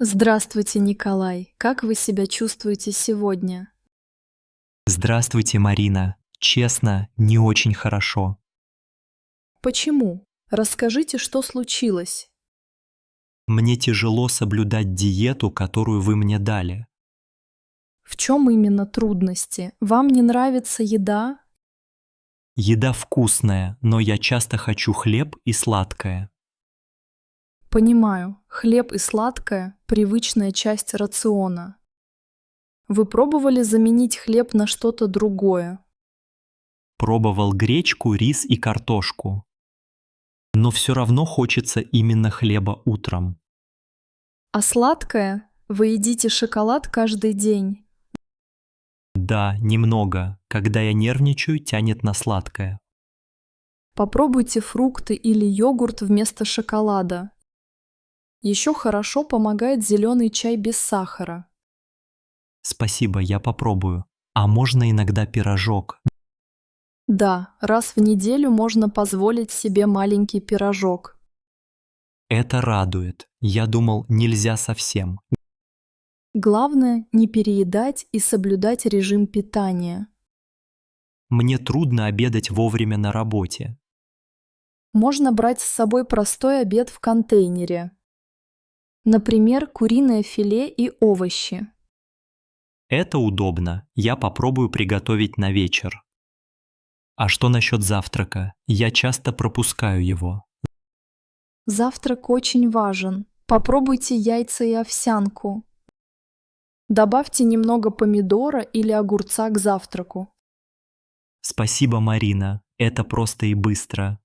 Здравствуйте, Николай. Как вы себя чувствуете сегодня? Здравствуйте, Марина. Честно, не очень хорошо. Почему? Расскажите, что случилось. Мне тяжело соблюдать диету, которую вы мне дали. В чем именно трудности? Вам не нравится еда? Еда вкусная, но я часто хочу хлеб и сладкое. Понимаю, хлеб и сладкое– привычная часть рациона. Вы пробовали заменить хлеб на что-то другое? Пробовал гречку, рис и картошку. Но все равно хочется именно хлеба утром. А сладкое? Вы едите шоколад каждый день? Да, немного. Когда я нервничаю, тянет на сладкое. Попробуйте фрукты или йогурт вместо шоколада. Еще хорошо помогает зеленый чай без сахара. Спасибо, я попробую. А можно иногда пирожок? Да, раз в неделю можно позволить себе маленький пирожок. Это радует. Я думал, нельзя совсем. Главное не переедать и соблюдать режим питания. Мне трудно обедать вовремя на работе. Можно брать с собой простой обед в контейнере. Например, куриное филе и овощи. Это удобно. Я попробую приготовить на вечер. А что насчет завтрака? Я часто пропускаю его. Завтрак очень важен. Попробуйте яйца и овсянку. Добавьте немного помидора или огурца к завтраку. Спасибо, Марина. Это просто и быстро.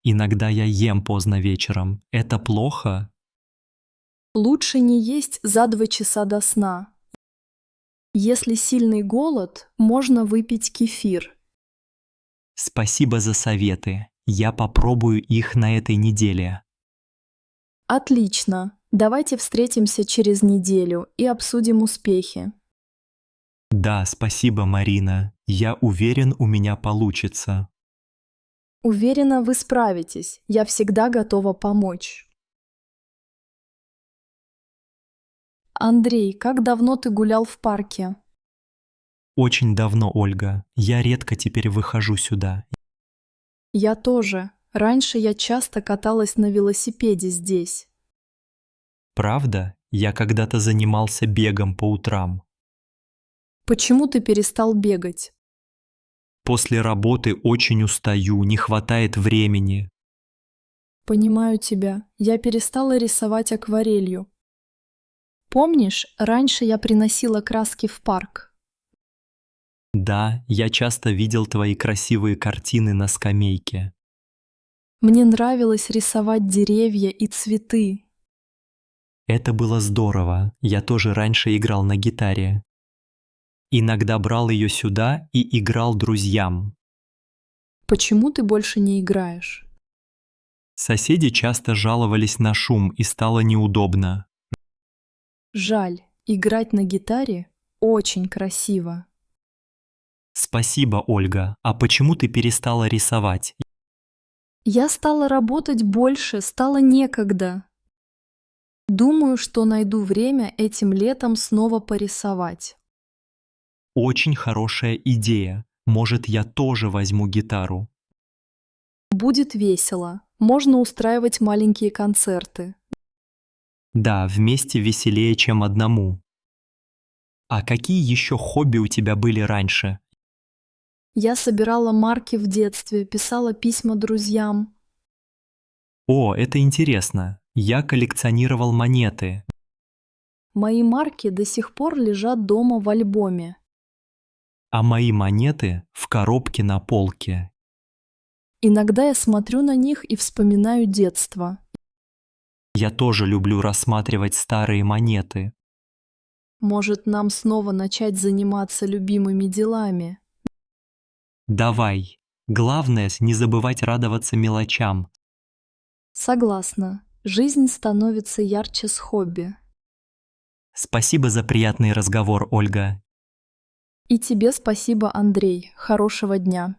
Иногда я ем поздно вечером. Это плохо? Лучше не есть за 2 часа до сна. Если сильный голод, можно выпить кефир. Спасибо за советы. Я попробую их на этой неделе. Отлично. Давайте встретимся через неделю и обсудим успехи. Да, спасибо, Марина. Я уверен, у меня получится. Уверена, вы справитесь. Я всегда готова помочь. Андрей, как давно ты гулял в парке? Очень давно, Ольга. Я редко теперь выхожу сюда. Я тоже. Раньше я часто каталась на велосипеде здесь. Правда? Я когда-то занимался бегом по утрам. Почему ты перестал бегать? После работы очень устаю, не хватает времени. Понимаю тебя. Я перестала рисовать акварелью. Помнишь, раньше я приносила краски в парк? Да, я часто видел твои красивые картины на скамейке. Мне нравилось рисовать деревья и цветы. Это было здорово. Я тоже раньше играл на гитаре. Иногда брал ее сюда и играл друзьям. Почему ты больше не играешь? Соседи часто жаловались на шум, и стало неудобно. Жаль, играть на гитаре очень красиво. Спасибо, Ольга. А почему ты перестала рисовать? Я стала работать больше, стало некогда. Думаю, что найду время этим летом снова порисовать. Очень хорошая идея. Может, я тоже возьму гитару? Будет весело. Можно устраивать маленькие концерты. Да, вместе веселее, чем одному. А какие еще хобби у тебя были раньше? Я собирала марки в детстве, писала письма друзьям. О, это интересно. Я коллекционировал монеты. Мои марки до сих пор лежат дома в альбоме. А мои монеты в коробке на полке. Иногда я смотрю на них и вспоминаю детство. Я тоже люблю рассматривать старые монеты. Может, нам снова начать заниматься любимыми делами? Давай. Главное, не забывать радоваться мелочам. Согласна. Жизнь становится ярче с хобби. Спасибо за приятный разговор, Ольга. И тебе спасибо, Андрей. Хорошего дня.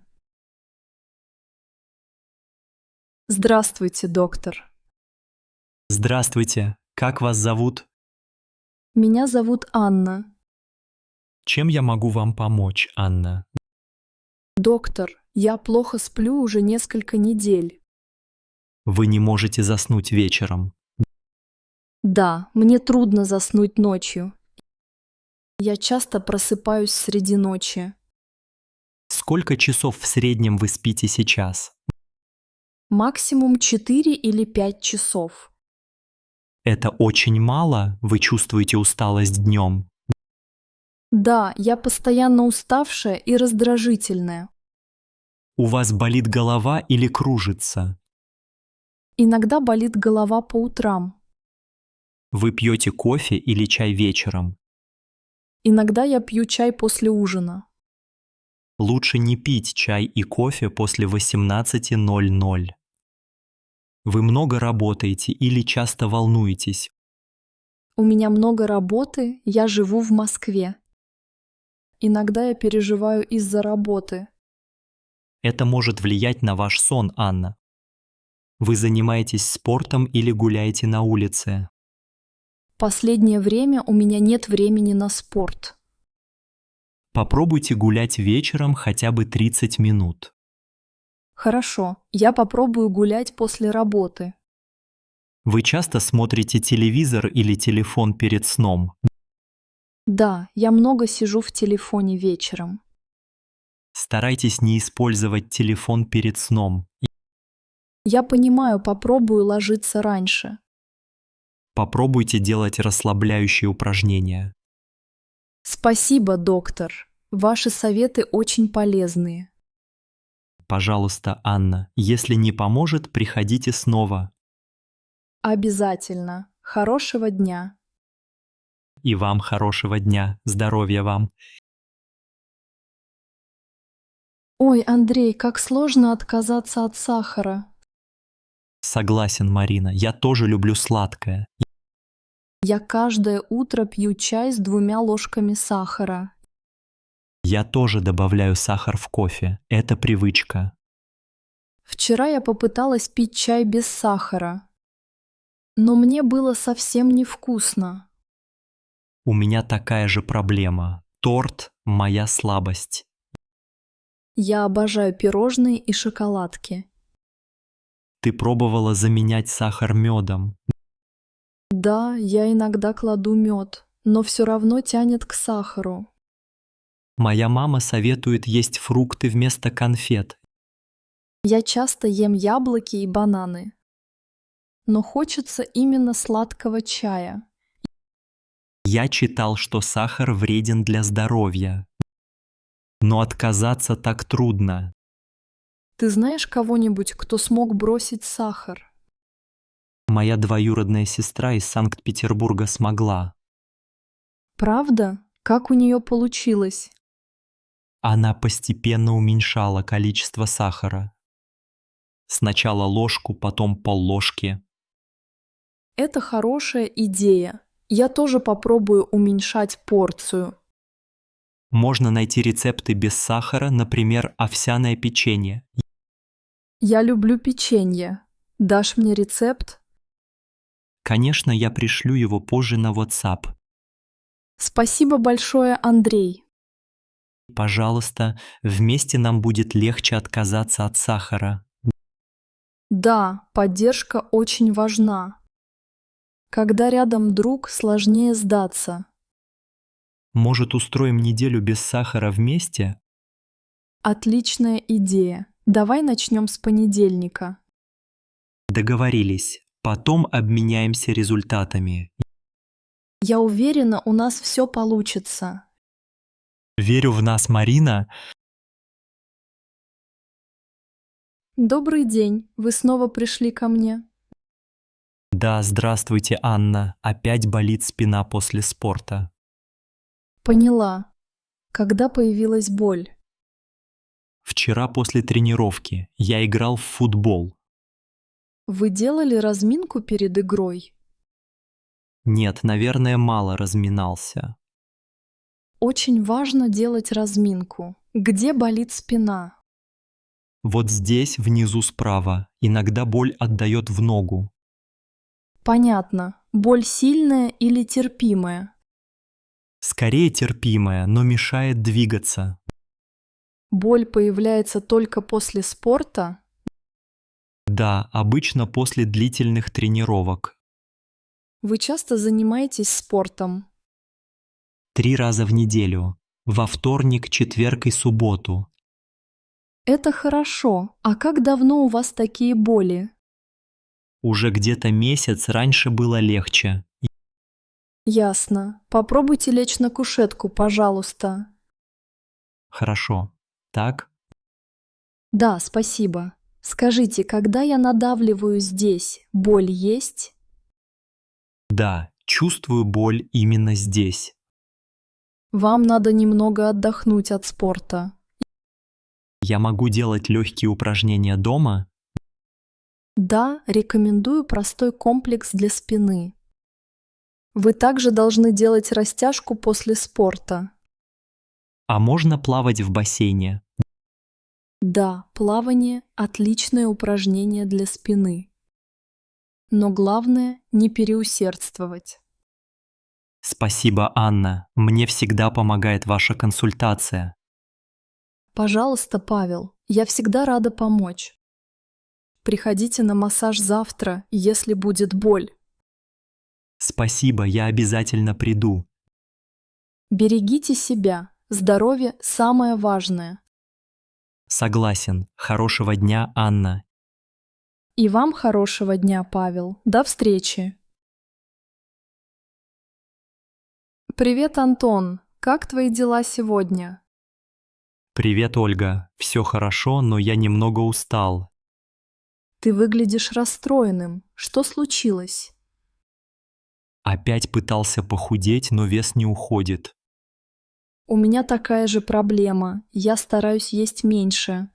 Здравствуйте, доктор. Здравствуйте. Как вас зовут? Меня зовут Анна. Чем я могу вам помочь, Анна? Доктор, я плохо сплю уже несколько недель. Вы не можете заснуть вечером. Да, мне трудно заснуть ночью. Я часто просыпаюсь среди ночи. Сколько часов в среднем вы спите сейчас? Максимум 4 или 5 часов. Это очень мало? Вы чувствуете усталость днем? Да, я постоянно уставшая и раздражительная. У вас болит голова или кружится? Иногда болит голова по утрам. Вы пьете кофе или чай вечером? Иногда я пью чай после ужина. Лучше не пить чай и кофе после 18:00. Вы много работаете или часто волнуетесь? У меня много работы, я живу в Москве. Иногда я переживаю из-за работы. Это может влиять на ваш сон, Анна. Вы занимаетесь спортом или гуляете на улице? Последнее время у меня нет времени на спорт. Попробуйте гулять вечером хотя бы 30 минут. Хорошо, я попробую гулять после работы. Вы часто смотрите телевизор или телефон перед сном? Да, я много сижу в телефоне вечером. Старайтесь не использовать телефон перед сном. Я понимаю, попробую ложиться раньше. Попробуйте делать расслабляющие упражнения. Спасибо, доктор. Ваши советы очень полезные. Пожалуйста, Анна, если не поможет, приходите снова. Обязательно. Хорошего дня. И вам хорошего дня. Здоровья вам. Ой, Андрей, как сложно отказаться от сахара. Согласен, Марина, я тоже люблю сладкое. Я каждое утро пью чай с 2 ложками сахара. Я тоже добавляю сахар в кофе. Это привычка. Вчера я попыталась пить чай без сахара. Но мне было совсем невкусно. У меня такая же проблема. Торт – моя слабость. Я обожаю пирожные и шоколадки. Ты пробовала заменять сахар медом? Да, я иногда кладу мед, но все равно тянет к сахару. Моя мама советует есть фрукты вместо конфет. Я часто ем яблоки и бананы. Но хочется именно сладкого чая. Я читал, что сахар вреден для здоровья. Но отказаться так трудно. Ты знаешь кого-нибудь, кто смог бросить сахар? Моя двоюродная сестра из Санкт-Петербурга смогла. Правда? Как у нее получилось? Она постепенно уменьшала количество сахара. Сначала ложку, потом полложки. Это хорошая идея. Я тоже попробую уменьшать порцию. Можно найти рецепты без сахара, например, овсяное печенье. Я люблю печенье. Дашь мне рецепт? Конечно, я пришлю его позже на WhatsApp. Спасибо большое, Андрей. Пожалуйста, вместе нам будет легче отказаться от сахара. Да, поддержка очень важна. Когда рядом друг, сложнее сдаться. Может, устроим неделю без сахара вместе? Отличная идея. Давай начнем с понедельника. Договорились. Потом обменяемся результатами. Я уверена, у нас все получится. Верю в нас, Марина. Добрый день. Вы снова пришли ко мне? Да, здравствуйте, Анна. Опять болит спина после спорта. Поняла. Когда появилась боль? Вчера после тренировки я играл в футбол. Вы делали разминку перед игрой? Нет, наверное, мало разминался. Очень важно делать разминку. Где болит спина? Вот здесь, внизу справа, иногда боль отдает в ногу. Понятно. Боль сильная или терпимая? Скорее терпимая, но мешает двигаться. Боль появляется только после спорта? Да, обычно после длительных тренировок. Вы часто занимаетесь спортом? 3 раза в неделю. Во вторник, четверг и субботу. Это хорошо. А как давно у вас такие боли? Уже где-то месяц, раньше было легче. Ясно. Попробуйте лечь на кушетку, пожалуйста. Хорошо. Так? Да, спасибо. Скажите, когда я надавливаю здесь, боль есть? Да, чувствую боль именно здесь. Вам надо немного отдохнуть от спорта. Я могу делать легкие упражнения дома? Да, рекомендую простой комплекс для спины. Вы также должны делать растяжку после спорта. А можно плавать в бассейне? Да, плавание– отличное упражнение для спины. Но главное– не переусердствовать. Спасибо, Анна. Мне всегда помогает ваша консультация. Пожалуйста, Павел, я всегда рада помочь. Приходите на массаж завтра, если будет боль. Спасибо, я обязательно приду. Берегите себя. Здоровье – самое важное. Согласен. Хорошего дня, Анна. И вам хорошего дня, Павел. До встречи. Привет, Антон. Как твои дела сегодня? Привет, Ольга. Все хорошо, но я немного устал. Ты выглядишь расстроенным. Что случилось? Опять пытался похудеть, но вес не уходит. У меня такая же проблема. Я стараюсь есть меньше.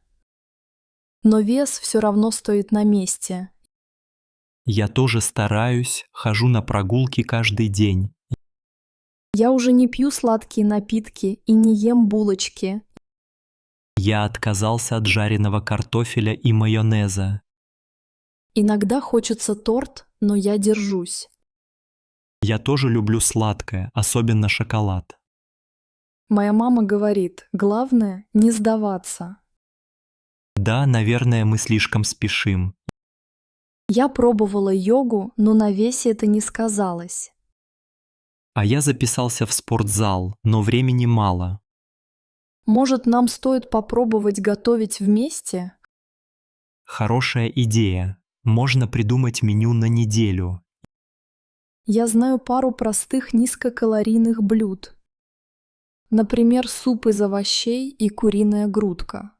Но вес все равно стоит на месте. Я тоже стараюсь, хожу на прогулки каждый день. Я уже не пью сладкие напитки и не ем булочки. Я отказался от жареного картофеля и майонеза. Иногда хочется торт, но я держусь. Я тоже люблю сладкое, особенно шоколад. Моя мама говорит, главное не сдаваться. Да, наверное, мы слишком спешим. Я пробовала йогу, но на весе это не сказалось. А я записался в спортзал, но времени мало. Может, нам стоит попробовать готовить вместе? Хорошая идея. Можно придумать меню на неделю. Я знаю пару простых низкокалорийных блюд. Например, суп из овощей и куриная грудка.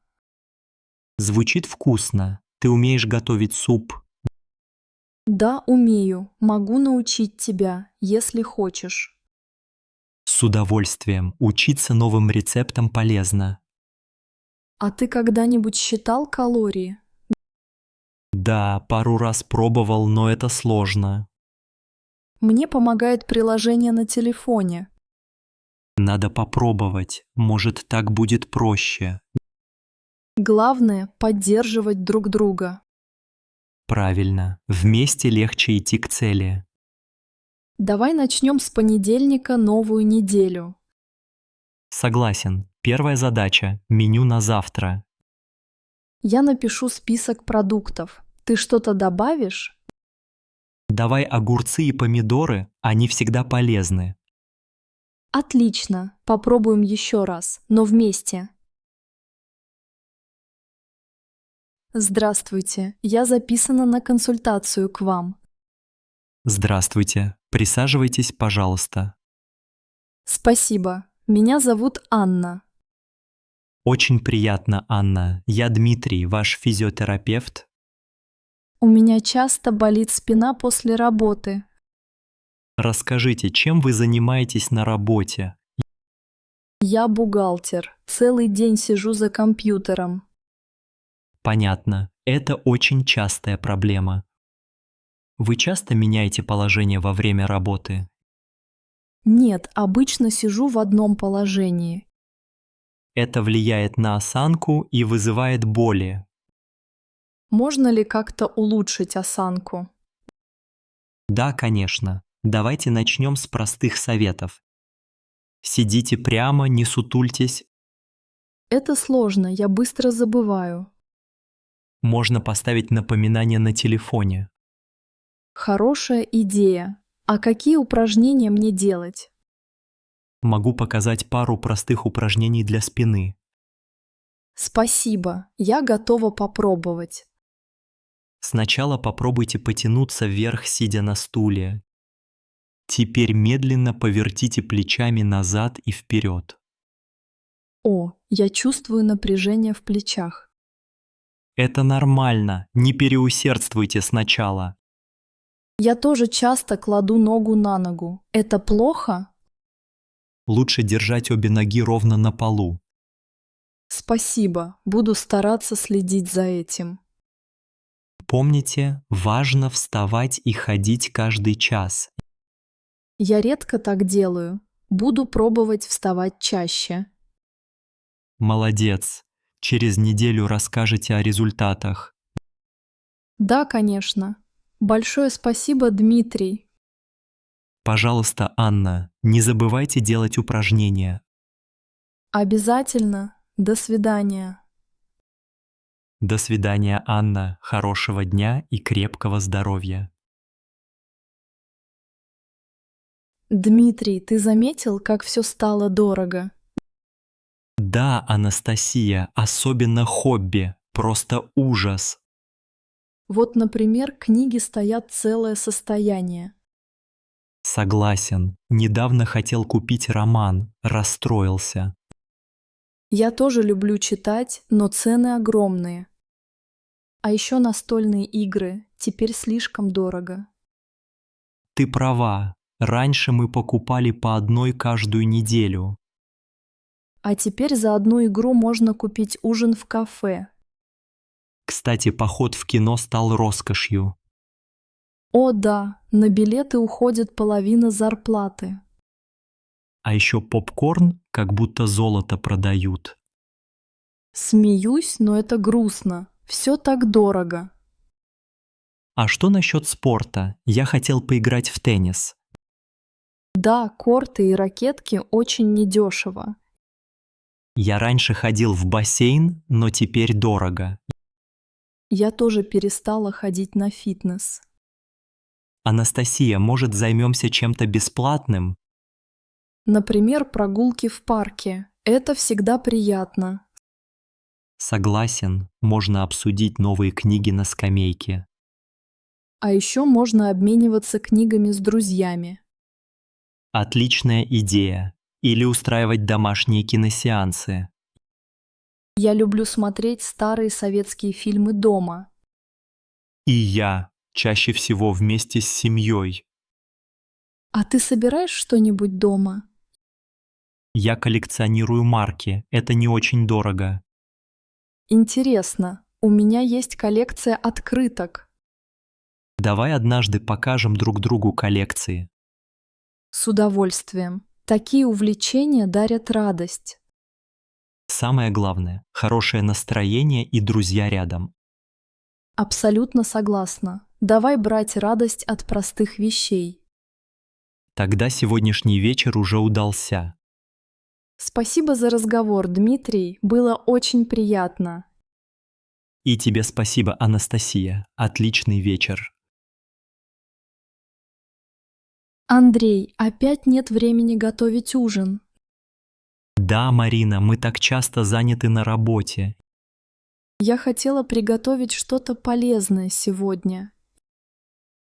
Звучит вкусно. Ты умеешь готовить суп? Да, умею. Могу научить тебя, если хочешь. С удовольствием. Учиться новым рецептам полезно. А ты когда-нибудь считал калории? Да, пару раз пробовал, но это сложно. Мне помогает приложение на телефоне. Надо попробовать. Может, так будет проще. Главное – поддерживать друг друга. Правильно. Вместе легче идти к цели. Давай начнем с понедельника новую неделю. Согласен. Первая задача – меню на завтра. Я напишу список продуктов. Ты что-то добавишь? Давай огурцы и помидоры, они всегда полезны. Отлично. Попробуем еще раз, но вместе. Здравствуйте. Я записана на консультацию к вам. Здравствуйте. Присаживайтесь, пожалуйста. Спасибо. Меня зовут Анна. Очень приятно, Анна. Я Дмитрий, ваш физиотерапевт. У меня часто болит спина после работы. Расскажите, чем вы занимаетесь на работе? Я бухгалтер. Целый день сижу за компьютером. Понятно. Это очень частая проблема. Вы часто меняете положение во время работы? Нет, обычно сижу в одном положении. Это влияет на осанку и вызывает боли. Можно ли как-то улучшить осанку? Да, конечно. Давайте начнем с простых советов. Сидите прямо, не сутультесь. Это сложно, я быстро забываю. Можно поставить напоминание на телефоне. Хорошая идея. А какие упражнения мне делать? Могу показать пару простых упражнений для спины. Спасибо, я готова попробовать. Сначала попробуйте потянуться вверх, сидя на стуле. Теперь медленно повертите плечами назад и вперед. О, я чувствую напряжение в плечах. Это нормально, не переусердствуйте сначала. Я тоже часто кладу ногу на ногу. Это плохо? Лучше держать обе ноги ровно на полу. Спасибо, буду стараться следить за этим. Помните, важно вставать и ходить каждый час. Я редко так делаю. Буду пробовать вставать чаще. Молодец. Через неделю расскажете о результатах. Да, конечно. Большое спасибо, Дмитрий. Пожалуйста, Анна, не забывайте делать упражнения. Обязательно. До свидания. До свидания, Анна. Хорошего дня и крепкого здоровья. Дмитрий, ты заметил, как все стало дорого? Да, Анастасия, особенно хобби. Просто ужас. Вот, например, книги стоят целое состояние. Согласен. Недавно хотел купить роман. Расстроился. Я тоже люблю читать, но цены огромные. А еще настольные игры теперь слишком дорого. Ты права. Раньше мы покупали по одной каждую неделю. А теперь за одну игру можно купить ужин в кафе. Кстати, поход в кино стал роскошью. О да, на билеты уходит половина зарплаты. А еще попкорн как будто золото продают. Смеюсь, но это грустно. Все так дорого. А что насчет спорта? Я хотел поиграть в теннис. Да, корты и ракетки очень недешево. Я раньше ходил в бассейн, но теперь дорого. Я тоже перестала ходить на фитнес. Анастасия, может, займемся чем-то бесплатным? Например, прогулки в парке. Это всегда приятно. Согласен, можно обсудить новые книги на скамейке. А еще можно обмениваться книгами с друзьями. Отличная идея. Или устраивать домашние киносеансы. Я люблю смотреть старые советские фильмы дома. И я, чаще всего вместе с семьей. А ты собираешь что-нибудь дома? Я коллекционирую марки, это не очень дорого. Интересно, у меня есть коллекция открыток. Давай однажды покажем друг другу коллекции. С удовольствием. Такие увлечения дарят радость. Самое главное – хорошее настроение и друзья рядом. Абсолютно согласна. Давай брать радость от простых вещей. Тогда сегодняшний вечер уже удался. Спасибо за разговор, Дмитрий. Было очень приятно. И тебе спасибо, Анастасия. Отличный вечер. Андрей, опять нет времени готовить ужин. Да, Марина, мы так часто заняты на работе. Я хотела приготовить что-то полезное сегодня.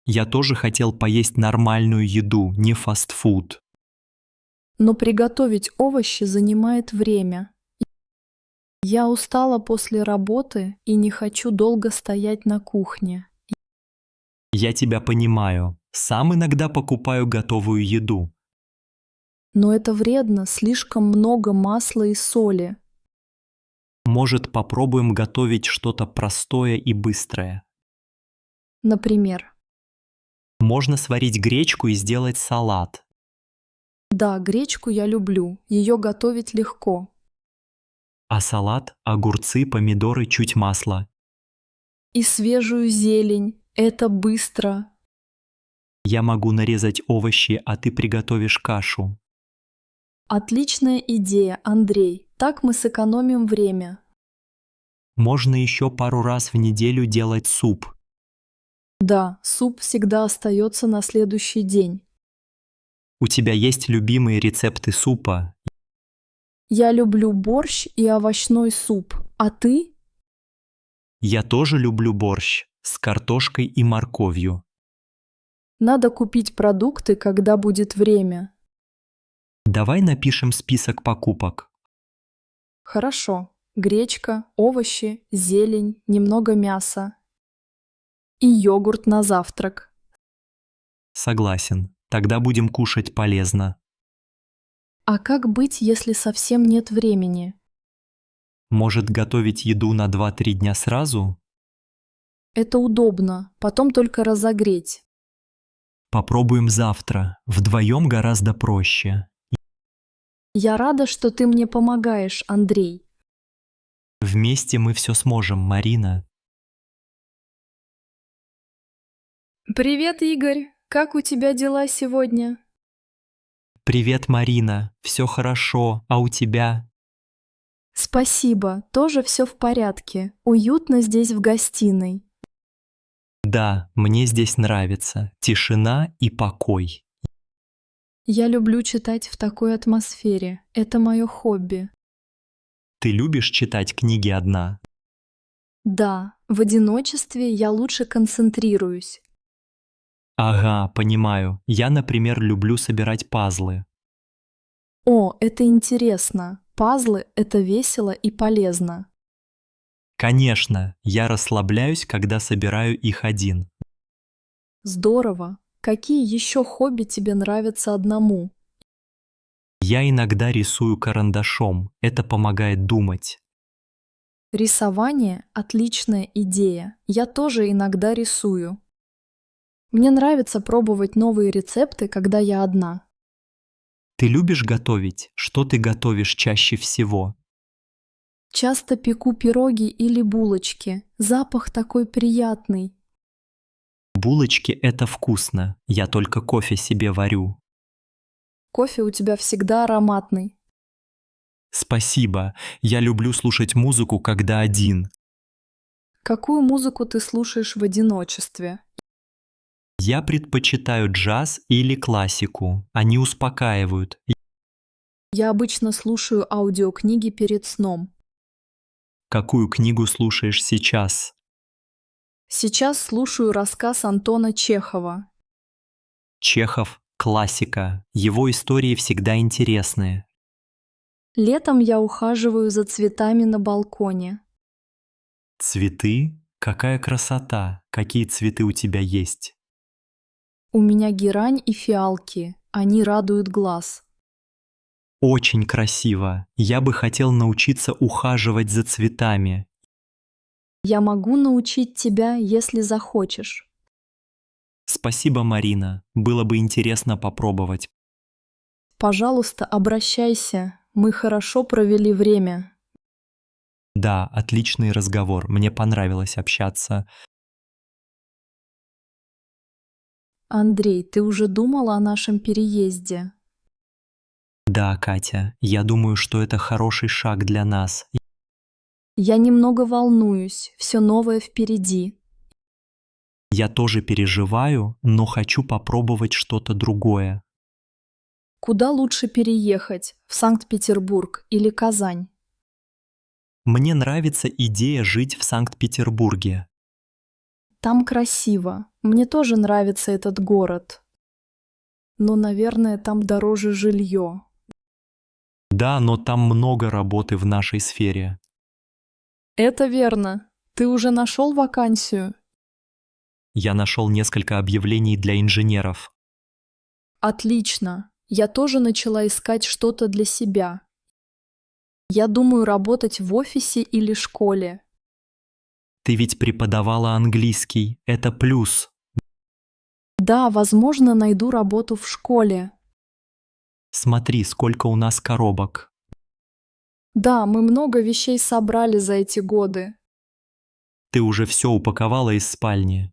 Я тоже хотел поесть нормальную еду, не фастфуд. Но приготовить овощи занимает время. Я устала после работы и не хочу долго стоять на кухне. Я тебя понимаю. Сам иногда покупаю готовую еду. Но это вредно, слишком много масла и соли. Может, попробуем готовить что-то простое и быстрое. Например, Можно сварить гречку и сделать салат. да, гречку я люблю, ее готовить легко. А салат – огурцы, помидоры, чуть масла. И свежую зелень, это быстро. Я могу нарезать овощи, а ты приготовишь кашу. Отличная идея, Андрей. Так мы сэкономим время. Можно еще пару раз в неделю делать суп. Да, суп всегда остается на следующий день. У тебя есть любимые рецепты супа? Я люблю борщ и овощной суп. А ты? Я тоже люблю борщ с картошкой и морковью. Надо купить продукты, когда будет время. Давай напишем список покупок. Хорошо. Гречка, овощи, зелень, немного мяса. И йогурт на завтрак. Согласен. Тогда будем кушать полезно. А как быть, если совсем нет времени? Может, готовить еду на 2-3 дня сразу? Это удобно, потом только разогреть. Попробуем завтра. Вдвоем гораздо проще. Я рада, что ты мне помогаешь, Андрей. Вместе мы все сможем, Марина. Привет, Игорь. Как у тебя дела сегодня? Привет, Марина. Все хорошо, а у тебя? Спасибо, тоже все в порядке. Уютно здесь в гостиной. Да, мне здесь нравится. Тишина и покой. Я люблю читать в такой атмосфере. Это мое хобби. Ты любишь читать книги одна? Да, в одиночестве я лучше концентрируюсь. Ага, понимаю. Я, например, люблю собирать пазлы. О, это интересно. Пазлы — это весело и полезно. Конечно, я расслабляюсь, когда собираю их один. Здорово. Какие еще хобби тебе нравятся одному? Я иногда рисую карандашом. Это помогает думать. Рисование — отличная идея. Я тоже иногда рисую. Мне нравится пробовать новые рецепты, когда я одна. Ты любишь готовить? Что ты готовишь чаще всего? Часто пеку пироги или булочки. Запах такой приятный. Булочки – это вкусно. Я только кофе себе варю. Кофе у тебя всегда ароматный. Спасибо. Я люблю слушать музыку, когда один. Какую музыку ты слушаешь в одиночестве? Я предпочитаю джаз или классику. Они успокаивают. Я обычно слушаю аудиокниги перед сном. Какую книгу слушаешь сейчас? Сейчас слушаю рассказ Антона Чехова. Чехов – классика. Его истории всегда интересные. Летом я ухаживаю за цветами на балконе. Цветы? Какая красота! Какие цветы у тебя есть? У меня герань и фиалки. Они радуют глаз. Очень красиво. Я бы хотел научиться ухаживать за цветами. Я могу научить тебя, если захочешь. Спасибо, Марина. Было бы интересно попробовать. Пожалуйста, обращайся. Мы хорошо провели время. Да, отличный разговор. Мне понравилось общаться. Андрей, ты уже думал о нашем переезде? Да, Катя, я думаю, что это хороший шаг для нас. Я немного волнуюсь. Все новое впереди. Я тоже переживаю, но хочу попробовать что-то другое. Куда лучше переехать? В Санкт-Петербург или Казань? Мне нравится идея жить в Санкт-Петербурге. Там красиво. Мне тоже нравится этот город. Но, наверное, там дороже жилье. Да, но там много работы в нашей сфере. Это верно. Ты уже нашел вакансию? Я нашел несколько объявлений для инженеров. Отлично. Я тоже начала искать что-то для себя. Я думаю работать в офисе или школе. Ты ведь преподавала английский. Это плюс. Да, возможно, найду работу в школе. Смотри, сколько у нас коробок. Да, мы много вещей собрали за эти годы. Ты уже все упаковала из спальни.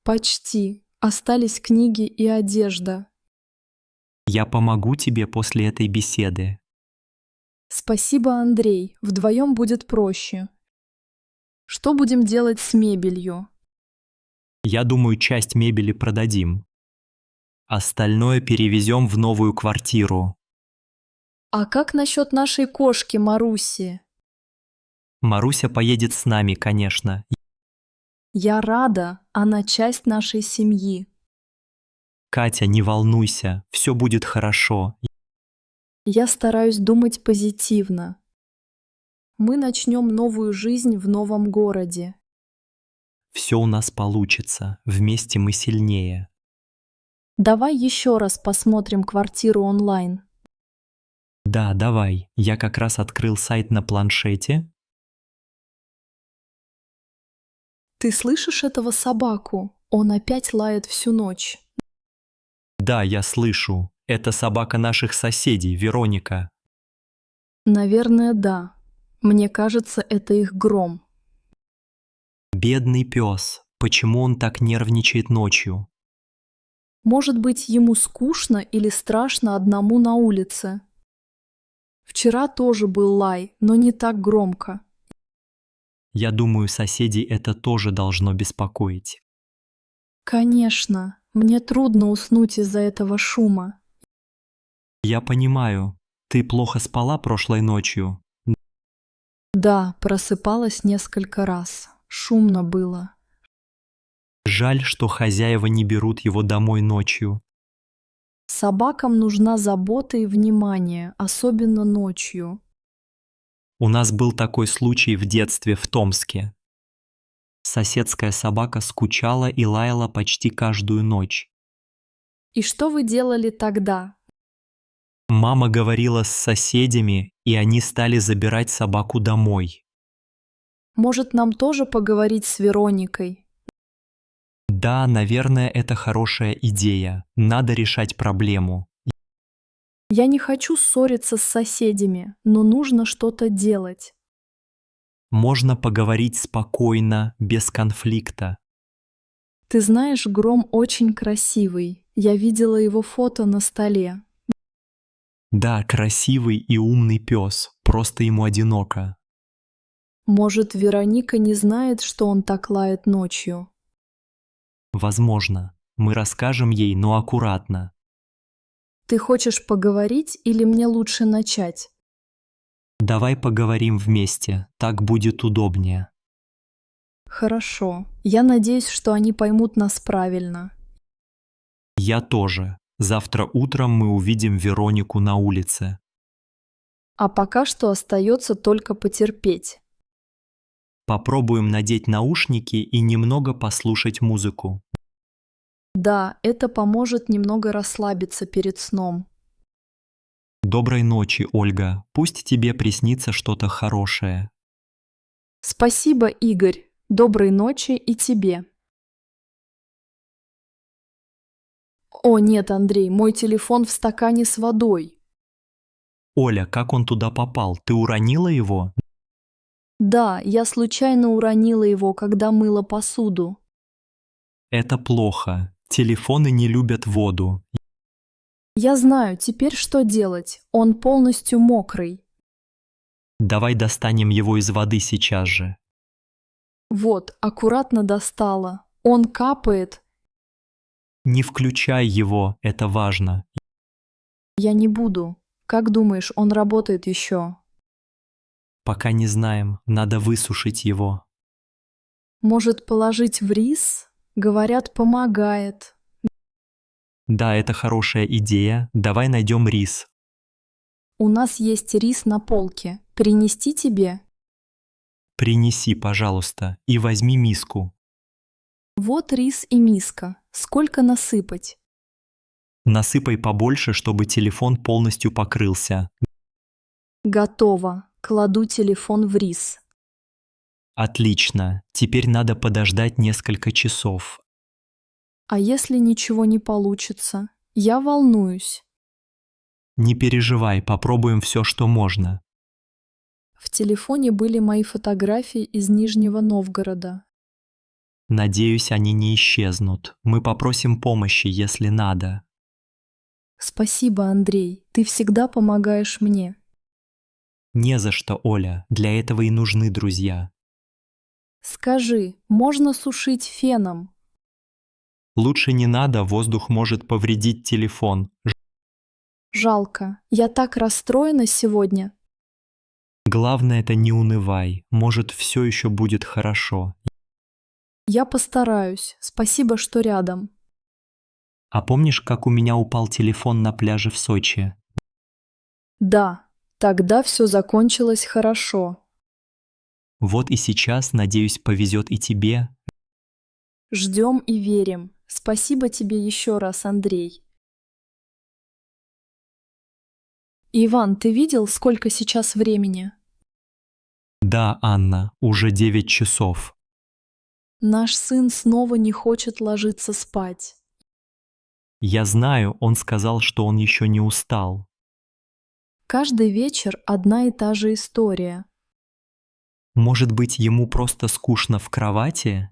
Почти. Остались книги и одежда. Я помогу тебе после этой беседы. Спасибо, Андрей, вдвоем будет проще. Что будем делать с мебелью? Я думаю, часть мебели продадим. Остальное перевезем в новую квартиру. А как насчет нашей кошки Маруси? Маруся поедет с нами, конечно. Я рада, она часть нашей семьи. Катя, не волнуйся, все будет хорошо. Я стараюсь думать позитивно. Мы начнем новую жизнь в новом городе. Все у нас получится, вместе мы сильнее. Давай еще раз посмотрим квартиру онлайн. Да, давай, я как раз открыл сайт на планшете. Ты слышишь этого собаку? Он опять лает всю ночь. Да, я слышу. Это собака наших соседей, Вероника. Наверное, да. Мне кажется, это их гром. Бедный пес. Почему он так нервничает ночью? Может быть, ему скучно или страшно одному на улице. Вчера тоже был лай, но не так громко. Я думаю, соседей это тоже должно беспокоить. Конечно, мне трудно уснуть из-за этого шума. Я понимаю. Ты плохо спала прошлой ночью? Да, просыпалась несколько раз. Шумно было. Жаль, что хозяева не берут его домой ночью. Собакам нужна забота и внимание, особенно ночью. У нас был такой случай в детстве в Томске. Соседская собака скучала и лаяла почти каждую ночь. И что вы делали тогда? Мама говорила с соседями, и они стали забирать собаку домой. Может, нам тоже поговорить с Вероникой? Да, наверное, это хорошая идея. Надо решать проблему. Я не хочу ссориться с соседями, но нужно что-то делать. Можно поговорить спокойно, без конфликта. Ты знаешь, Гром очень красивый. Я видела его фото на столе. Да, красивый и умный пес, просто ему одиноко. Может, Вероника не знает, что он так лает ночью? Возможно. Мы расскажем ей, но аккуратно. Ты хочешь поговорить или мне лучше начать? Давай поговорим вместе, так будет удобнее. Хорошо. Я надеюсь, что они поймут нас правильно. Я тоже. Завтра утром мы увидим Веронику на улице. А пока что остается только потерпеть. Попробуем надеть наушники и немного послушать музыку. Да, это поможет немного расслабиться перед сном. Доброй ночи, Ольга. Пусть тебе приснится что-то хорошее. Спасибо, Игорь. Доброй ночи и тебе. О, нет, Андрей, мой телефон в стакане с водой. Оля, как он туда попал? Ты уронила его? Да, я случайно уронила его, когда мыла посуду. Это плохо. Телефоны не любят воду. Я знаю, теперь что делать? Он полностью мокрый. Давай достанем его из воды сейчас же. Вот, аккуратно достала. Он капает. Не включай его, это важно. Я не буду. Как думаешь, он работает еще? Пока не знаем, надо высушить его. Может, положить в рис? Говорят, помогает. Да, это хорошая идея. Давай найдем рис. У нас есть рис на полке. Принести тебе? Принеси, пожалуйста, и возьми миску. Вот рис и миска. Сколько насыпать? Насыпай побольше, чтобы телефон полностью покрылся. Готово. Кладу телефон в рис. Отлично. Теперь надо подождать несколько часов. А если ничего не получится? Я волнуюсь. Не переживай, попробуем все, что можно. В телефоне были мои фотографии из Нижнего Новгорода. Надеюсь, они не исчезнут. Мы попросим помощи, если надо. Спасибо, Андрей, ты всегда помогаешь мне. Не за что, Оля. Для этого и нужны друзья. Скажи, можно сушить феном? Лучше не надо, воздух может повредить телефон. Жалко, я так расстроена сегодня. Главное, это не унывай. Может, все еще будет хорошо. Я постараюсь, спасибо, что рядом. А помнишь, как у меня упал телефон на пляже в Сочи? Да, тогда все закончилось хорошо. Вот и сейчас, надеюсь, повезет и тебе. Ждем и верим. Спасибо тебе еще раз, Андрей. Иван, ты видел, сколько сейчас времени? Да, Анна, уже 9 часов. Наш сын снова не хочет ложиться спать. Я знаю, он сказал, что он еще не устал. Каждый вечер одна и та же история. Может быть, ему просто скучно в кровати?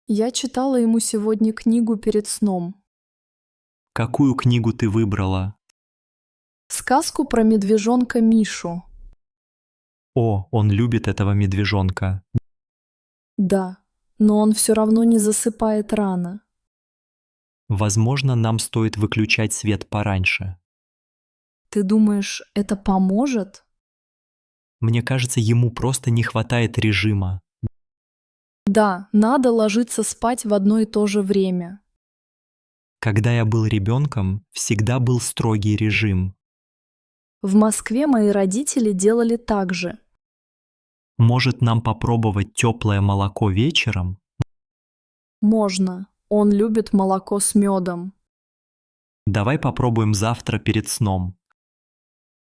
Я читала ему сегодня книгу перед сном. Какую книгу ты выбрала? Сказку про медвежонка Мишу. О, он любит этого медвежонка. Да, но он все равно не засыпает рано. Возможно, нам стоит выключать свет пораньше. Ты думаешь, это поможет? Мне кажется, ему просто не хватает режима. Да, надо ложиться спать в одно и то же время. Когда я был ребенком, всегда был строгий режим. В Москве мои родители делали так же. Может, нам попробовать теплое молоко вечером? Можно. Он любит молоко с медом. Давай попробуем завтра перед сном.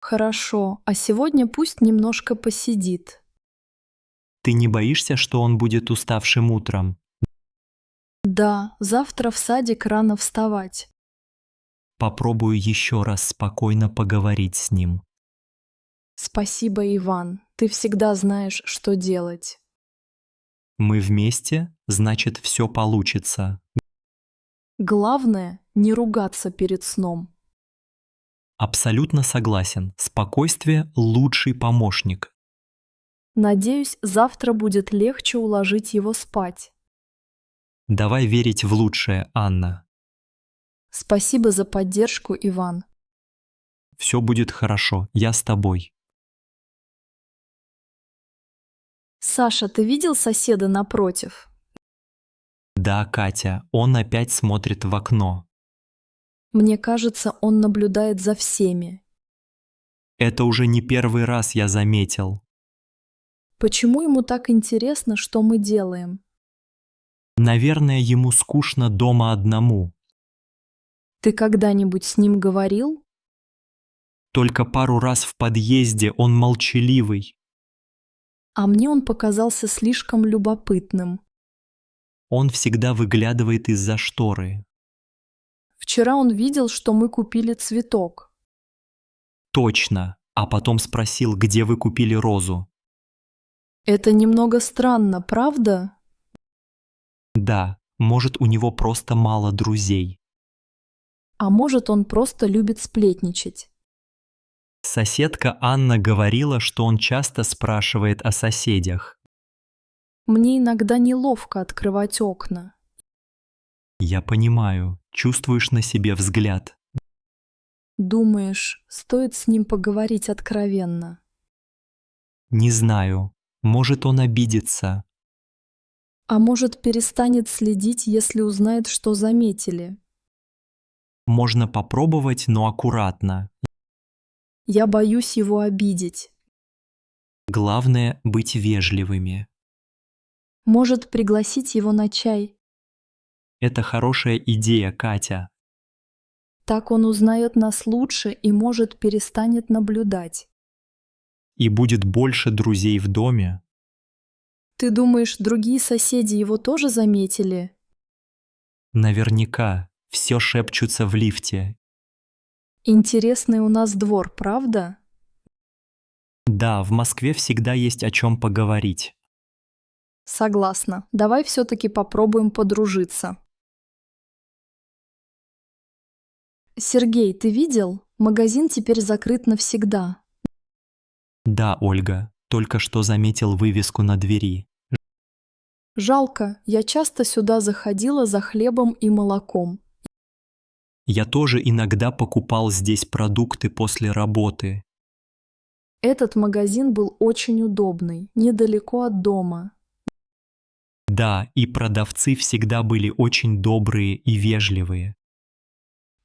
Хорошо, а сегодня пусть немножко посидит. Ты не боишься, что он будет уставшим утром? Да, завтра в садик рано вставать. Попробую еще раз спокойно поговорить с ним. Спасибо, Иван. Ты всегда знаешь, что делать. Мы вместе, значит, все получится. Главное, не ругаться перед сном. Абсолютно согласен. Спокойствие – лучший помощник. Надеюсь, завтра будет легче уложить его спать. Давай верить в лучшее, Анна. Спасибо за поддержку, Иван. Все будет хорошо, я с тобой. Саша, ты видел соседа напротив? Да, Катя, он опять смотрит в окно. Мне кажется, он наблюдает за всеми. Это уже не первый раз я заметил. Почему ему так интересно, что мы делаем? Наверное, ему скучно дома одному. Ты когда-нибудь с ним говорил? Только пару раз в подъезде он молчаливый. А мне он показался слишком любопытным. Он всегда выглядывает из-за шторы. Вчера он видел, что мы купили цветок. Точно. А потом спросил, где вы купили розу. Это немного странно, правда? Да, может, у него просто мало друзей. А может, он просто любит сплетничать. Соседка Анна говорила, что он часто спрашивает о соседях. Мне иногда неловко открывать окна. Я понимаю, чувствуешь на себе взгляд. Думаешь, стоит с ним поговорить откровенно? Не знаю, может, он обидится. А может, перестанет следить, если узнает, что заметили? Можно попробовать, но аккуратно. Я боюсь его обидеть. Главное – быть вежливыми. Может, пригласить его на чай? Это хорошая идея, Катя. Так он узнает нас лучше и, может, перестанет наблюдать. И будет больше друзей в доме. Ты думаешь, другие соседи его тоже заметили? Наверняка все шепчутся в лифте. Интересный у нас двор, правда? Да, в Москве всегда есть о чем поговорить. Согласна. Давай все-таки попробуем подружиться. Сергей, ты видел? Магазин теперь закрыт навсегда. Да, Ольга, только что заметил вывеску на двери. Жалко, я часто сюда заходила за хлебом и молоком. Я тоже иногда покупал здесь продукты после работы. Этот магазин был очень удобный, недалеко от дома. Да, и продавцы всегда были очень добрые и вежливые.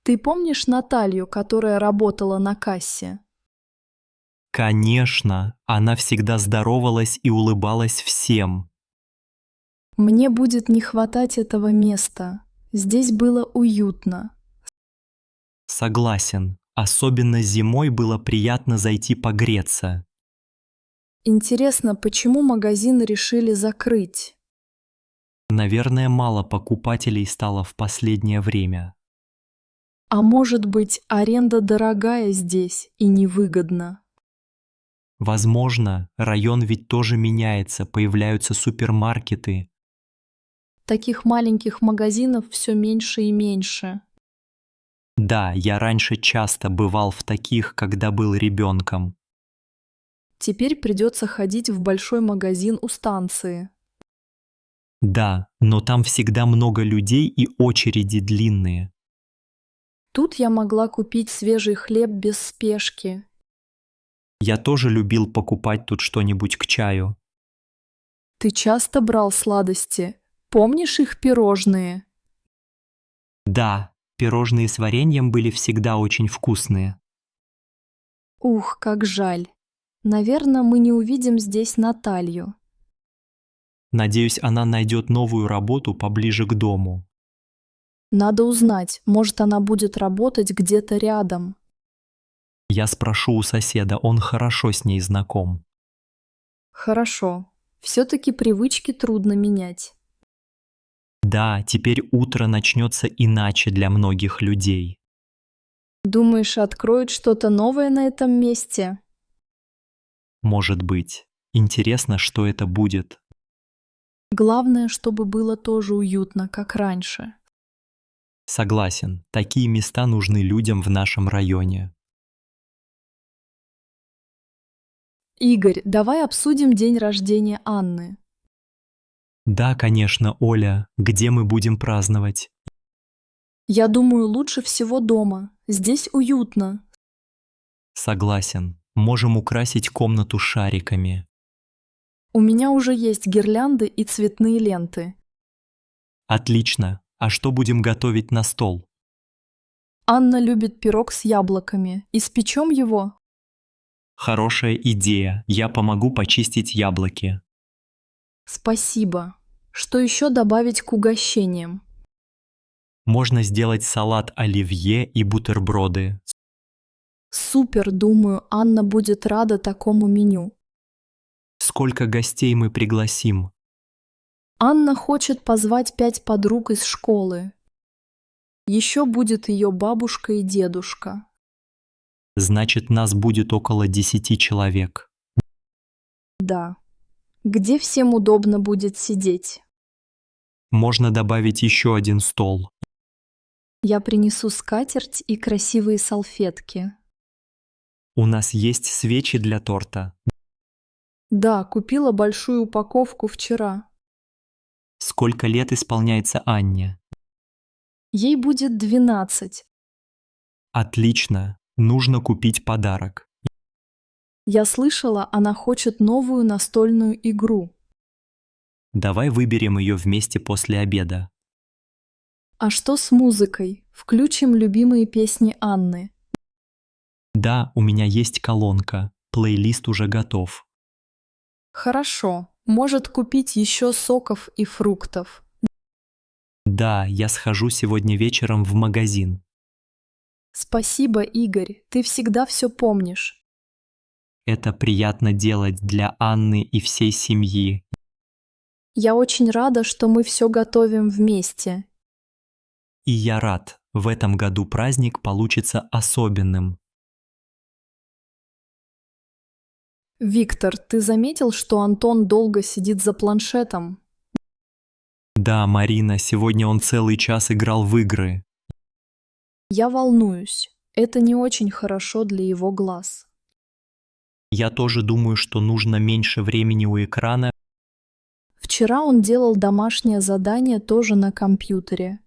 Ты помнишь Наталью, которая работала на кассе? Конечно, она всегда здоровалась и улыбалась всем. Мне будет не хватать этого места. Здесь было уютно. Согласен, особенно зимой было приятно зайти погреться. Интересно, почему магазин решили закрыть? Наверное, мало покупателей стало в последнее время. А может быть, аренда дорогая здесь и невыгодна? Возможно, район ведь тоже меняется, появляются супермаркеты. Таких маленьких магазинов все меньше и меньше. Да, я раньше часто бывал в таких, когда был ребенком. Теперь придется ходить в большой магазин у станции. Да, но там всегда много людей и очереди длинные. Тут я могла купить свежий хлеб без спешки. Я тоже любил покупать тут что-нибудь к чаю. Ты часто брал сладости? Помнишь их пирожные? Да, пирожные с вареньем были всегда очень вкусные. Ух, как жаль. Наверное, мы не увидим здесь Наталью. Надеюсь, она найдет новую работу поближе к дому. Надо узнать, может, она будет работать где-то рядом. Я спрошу у соседа, он хорошо с ней знаком. Хорошо. Все-таки привычки трудно менять. Да, теперь утро начнется иначе для многих людей. Думаешь, откроют что-то новое на этом месте? Может быть. Интересно, что это будет. Главное, чтобы было тоже уютно, как раньше. Согласен, такие места нужны людям в нашем районе. Игорь, давай обсудим день рождения Анны. Да, конечно, Оля, где мы будем праздновать? Я думаю, лучше всего дома. Здесь уютно. Согласен, можем украсить комнату шариками. У меня уже есть гирлянды и цветные ленты. Отлично, а что будем готовить на стол? Анна любит пирог с яблоками. Испечем его? Хорошая идея, я помогу почистить яблоки. Спасибо. Что еще добавить к угощениям? Можно сделать салат оливье и бутерброды. Супер, думаю, Анна будет рада такому меню. Сколько гостей мы пригласим? Анна хочет позвать 5 подруг из школы. Еще будет ее бабушка и дедушка. Значит, нас будет около 10 человек. Да. Где всем удобно будет сидеть? Можно добавить еще один стол. Я принесу скатерть и красивые салфетки. У нас есть свечи для торта. Да, купила большую упаковку вчера. Сколько лет исполняется Анне? Ей будет 12. Отлично, нужно купить подарок. Я слышала, она хочет новую настольную игру. Давай выберем ее вместе после обеда. А что с музыкой? Включим любимые песни Анны. Да, у меня есть колонка. Плейлист уже готов. Хорошо. Может купить еще соков и фруктов. Да, я схожу сегодня вечером в магазин. Спасибо, Игорь. Ты всегда все помнишь. Это приятно делать для Анны и всей семьи. Я очень рада, что мы все готовим вместе. И я рад, в этом году праздник получится особенным. Виктор, ты заметил, что Антон долго сидит за планшетом? Да, Марина, сегодня он целый час играл в игры. Я волнуюсь. Это не очень хорошо для его глаз. Я тоже думаю, что нужно меньше времени у экрана. Вчера он делал домашнее задание тоже на компьютере.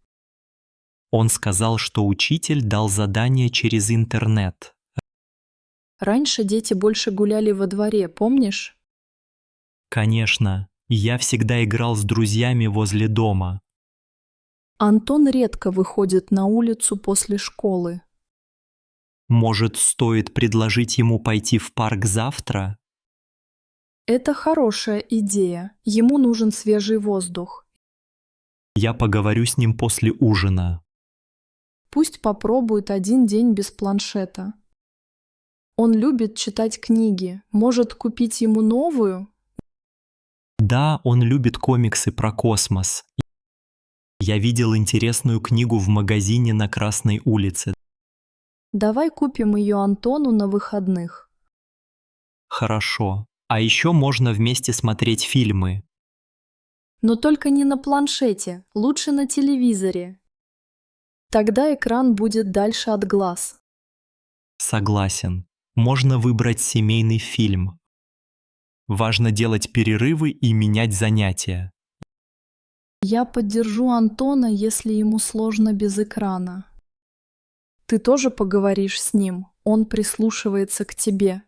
Он сказал, что учитель дал задание через интернет. Раньше дети больше гуляли во дворе, помнишь? Конечно, я всегда играл с друзьями возле дома. Антон редко выходит на улицу после школы. Может, стоит предложить ему пойти в парк завтра? Это хорошая идея. Ему нужен свежий воздух. Я поговорю с ним после ужина. Пусть попробует один день без планшета. Он любит читать книги. Может, купить ему новую? Да, он любит комиксы про космос. Я видел интересную книгу в магазине на Красной улице. Давай купим ее Антону на выходных. Хорошо. А еще можно вместе смотреть фильмы. Но только не на планшете, лучше на телевизоре. Тогда экран будет дальше от глаз. Согласен. Можно выбрать семейный фильм. Важно делать перерывы и менять занятия. Я поддержу Антона, если ему сложно без экрана. Ты тоже поговоришь с ним, он прислушивается к тебе.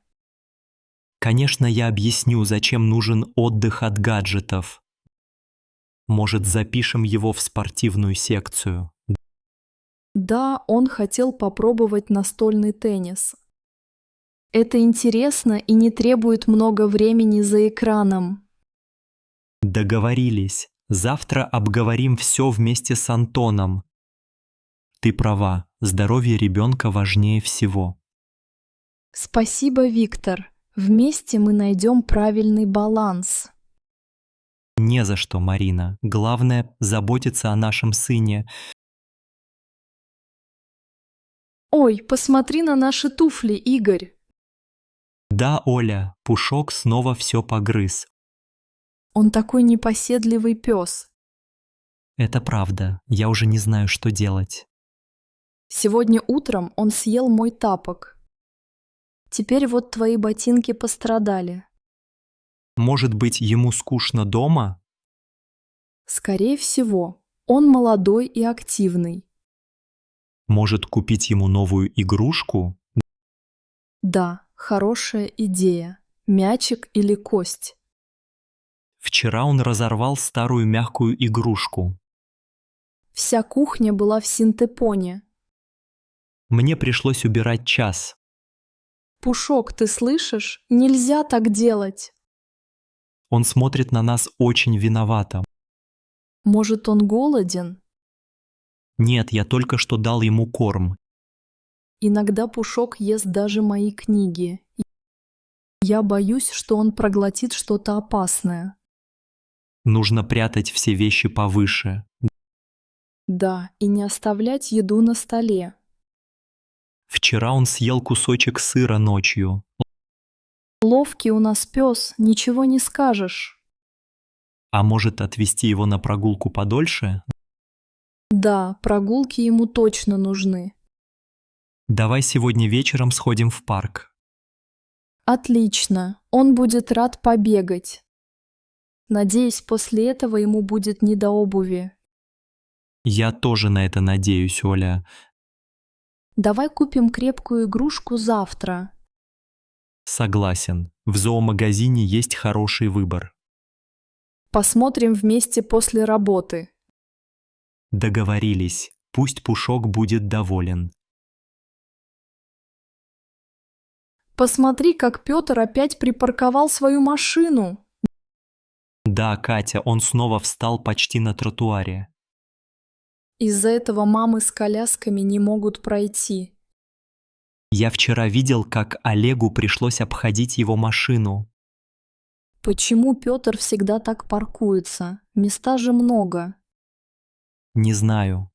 Конечно, я объясню, зачем нужен отдых от гаджетов. Может, запишем его в спортивную секцию? Да, он хотел попробовать настольный теннис. Это интересно и не требует много времени за экраном. Договорились. Завтра обговорим все вместе с Антоном. Ты права, здоровье ребенка важнее всего. Спасибо, Виктор. Вместе мы найдем правильный баланс. Не за что, Марина. Главное – заботиться о нашем сыне. Ой, посмотри на наши туфли, Игорь. Да, Оля, Пушок снова все погрыз. Он такой непоседливый пес. Это правда, я уже не знаю, что делать. Сегодня утром он съел мой тапок. Теперь вот твои ботинки пострадали. Может быть, ему скучно дома? Скорее всего, он молодой и активный. Может, купить ему новую игрушку? Да, хорошая идея. Мячик или кость. Вчера он разорвал старую мягкую игрушку. Вся кухня была в синтепоне. Мне пришлось убирать час. Пушок, ты слышишь? Нельзя так делать. Он смотрит на нас очень виновато. Может, он голоден? Нет, я только что дал ему корм. Иногда Пушок ест даже мои книги. Я боюсь, что он проглотит что-то опасное. Нужно прятать все вещи повыше. Да, и не оставлять еду на столе. Вчера он съел кусочек сыра ночью. Ловкий у нас пес, ничего не скажешь. А может, отвезти его на прогулку подольше? Да, прогулки ему точно нужны. Давай сегодня вечером сходим в парк. Отлично, он будет рад побегать. Надеюсь, после этого ему будет не до обуви. Я тоже на это надеюсь, Оля. Давай купим крепкую игрушку завтра. Согласен. В зоомагазине есть хороший выбор. Посмотрим вместе после работы. Договорились. Пусть Пушок будет доволен. Посмотри, как Петр опять припарковал свою машину. Да, Катя, он снова встал почти на тротуаре. Из-за этого мамы с колясками не могут пройти. Я вчера видел, как Олегу пришлось обходить его машину. Почему Петр всегда так паркуется? Места же много. Не знаю.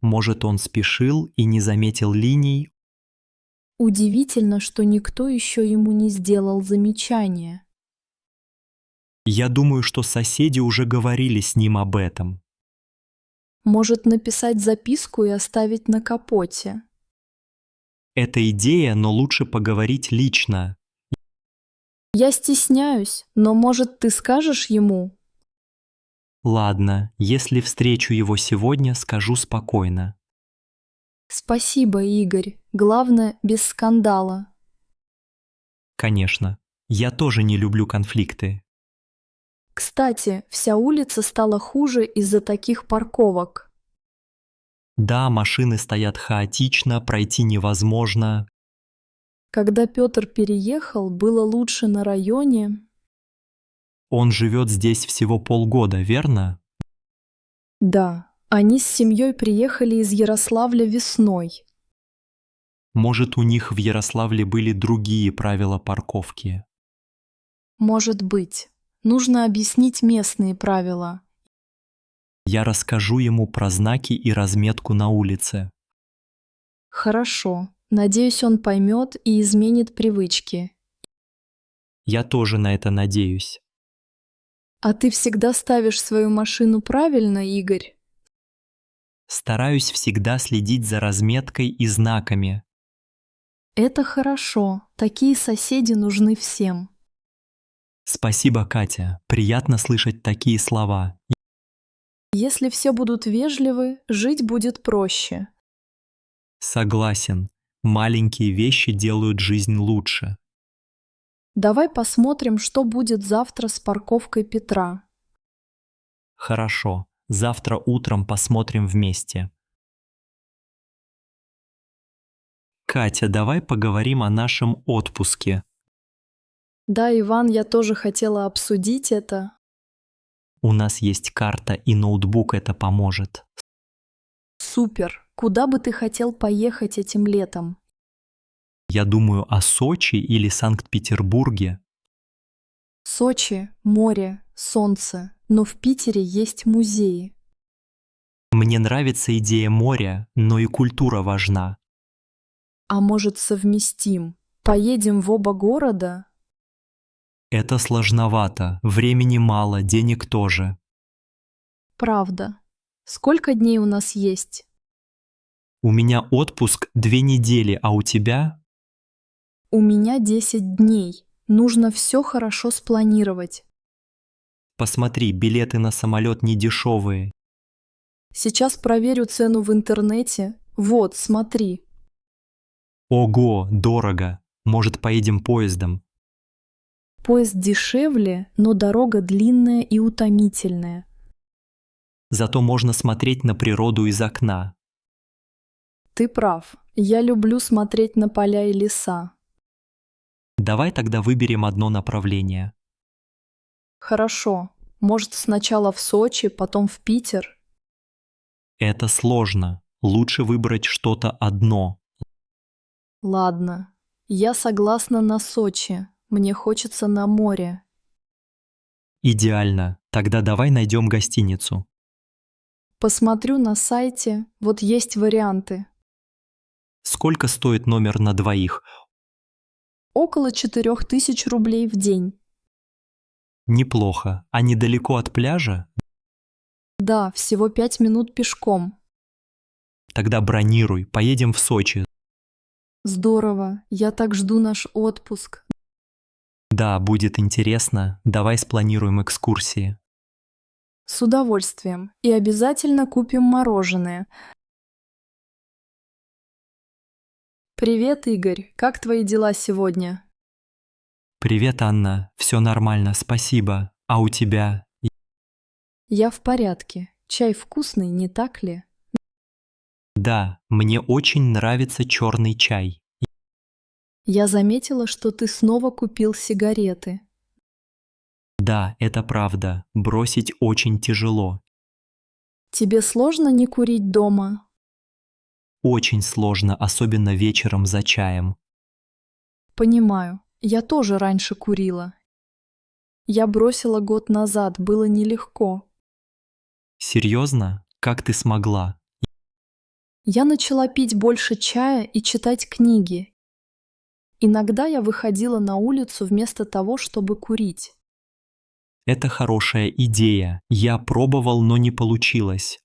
Может, он спешил и не заметил линий. Удивительно, что никто еще ему не сделал замечания. Я думаю, что соседи уже говорили с ним об этом. Может, написать записку и оставить на капоте? Это идея, но лучше поговорить лично. Я стесняюсь, но, может, ты скажешь ему? Ладно, если встречу его сегодня, скажу спокойно. Спасибо, Игорь. Главное, без скандала. Конечно. Я тоже не люблю конфликты. Кстати, вся улица стала хуже из-за таких парковок. Да, машины стоят хаотично, пройти невозможно. Когда Петр переехал, было лучше на районе. Он живет здесь всего полгода, верно? Да, они с семьей приехали из Ярославля весной. Может, у них в Ярославле были другие правила парковки. Может быть. Нужно объяснить местные правила. Я расскажу ему про знаки и разметку на улице. Хорошо. Надеюсь, он поймет и изменит привычки. Я тоже на это надеюсь. А ты всегда ставишь свою машину правильно, Игорь? Стараюсь всегда следить за разметкой и знаками. Это хорошо. Такие соседи нужны всем. Спасибо, Катя. Приятно слышать такие слова. Если все будут вежливы, жить будет проще. Согласен. Маленькие вещи делают жизнь лучше. Давай посмотрим, что будет завтра с парковкой Петра. Хорошо. Завтра утром посмотрим вместе. Катя, давай поговорим о нашем отпуске. Да, Иван, я тоже хотела обсудить это. У нас есть карта и ноутбук, это поможет. Супер. Куда бы ты хотел поехать этим летом? Я думаю о Сочи или Санкт-Петербурге. Сочи, море, солнце. Но в Питере есть музеи. Мне нравится идея моря, но и культура важна. А может, совместим? Поедем в оба города? Это сложновато, времени мало, денег тоже. Правда. Сколько дней у нас есть? У меня отпуск 2 недели, а у тебя? У меня 10 дней. Нужно все хорошо спланировать. Посмотри, билеты на самолет не дешевые. Сейчас проверю цену в интернете. Вот, смотри. Ого, дорого. Может, поедем поездом? Поезд дешевле, но дорога длинная и утомительная. Зато можно смотреть на природу из окна. Ты прав. Я люблю смотреть на поля и леса. Давай тогда выберем одно направление. Хорошо. Может, сначала в Сочи, потом в Питер? Это сложно. Лучше выбрать что-то одно. Ладно. Я согласна на Сочи. Мне хочется на море. Идеально. Тогда давай найдем гостиницу. Посмотрю на сайте. Вот есть варианты. Сколько стоит номер на двоих? Около 4000 рублей в день. Неплохо. А недалеко от пляжа? Да, всего 5 минут пешком. Тогда бронируй. Поедем в Сочи. Здорово. Я так жду наш отпуск. Да, будет интересно. Давай спланируем экскурсии. С удовольствием. И обязательно купим мороженое. Привет, Игорь. Как твои дела сегодня? Привет, Анна. Все нормально, спасибо. А у тебя? Я в порядке. Чай вкусный, не так ли? Да, мне очень нравится черный чай. Я заметила, что ты снова купил сигареты. Да, это правда. Бросить очень тяжело. Тебе сложно не курить дома? Очень сложно, особенно вечером за чаем. Понимаю. Я тоже раньше курила. Я бросила год назад, было нелегко. Серьезно? Как ты смогла? Я начала пить больше чая и читать книги. Иногда я выходила на улицу вместо того, чтобы курить. Это хорошая идея. Я пробовал, но не получилось.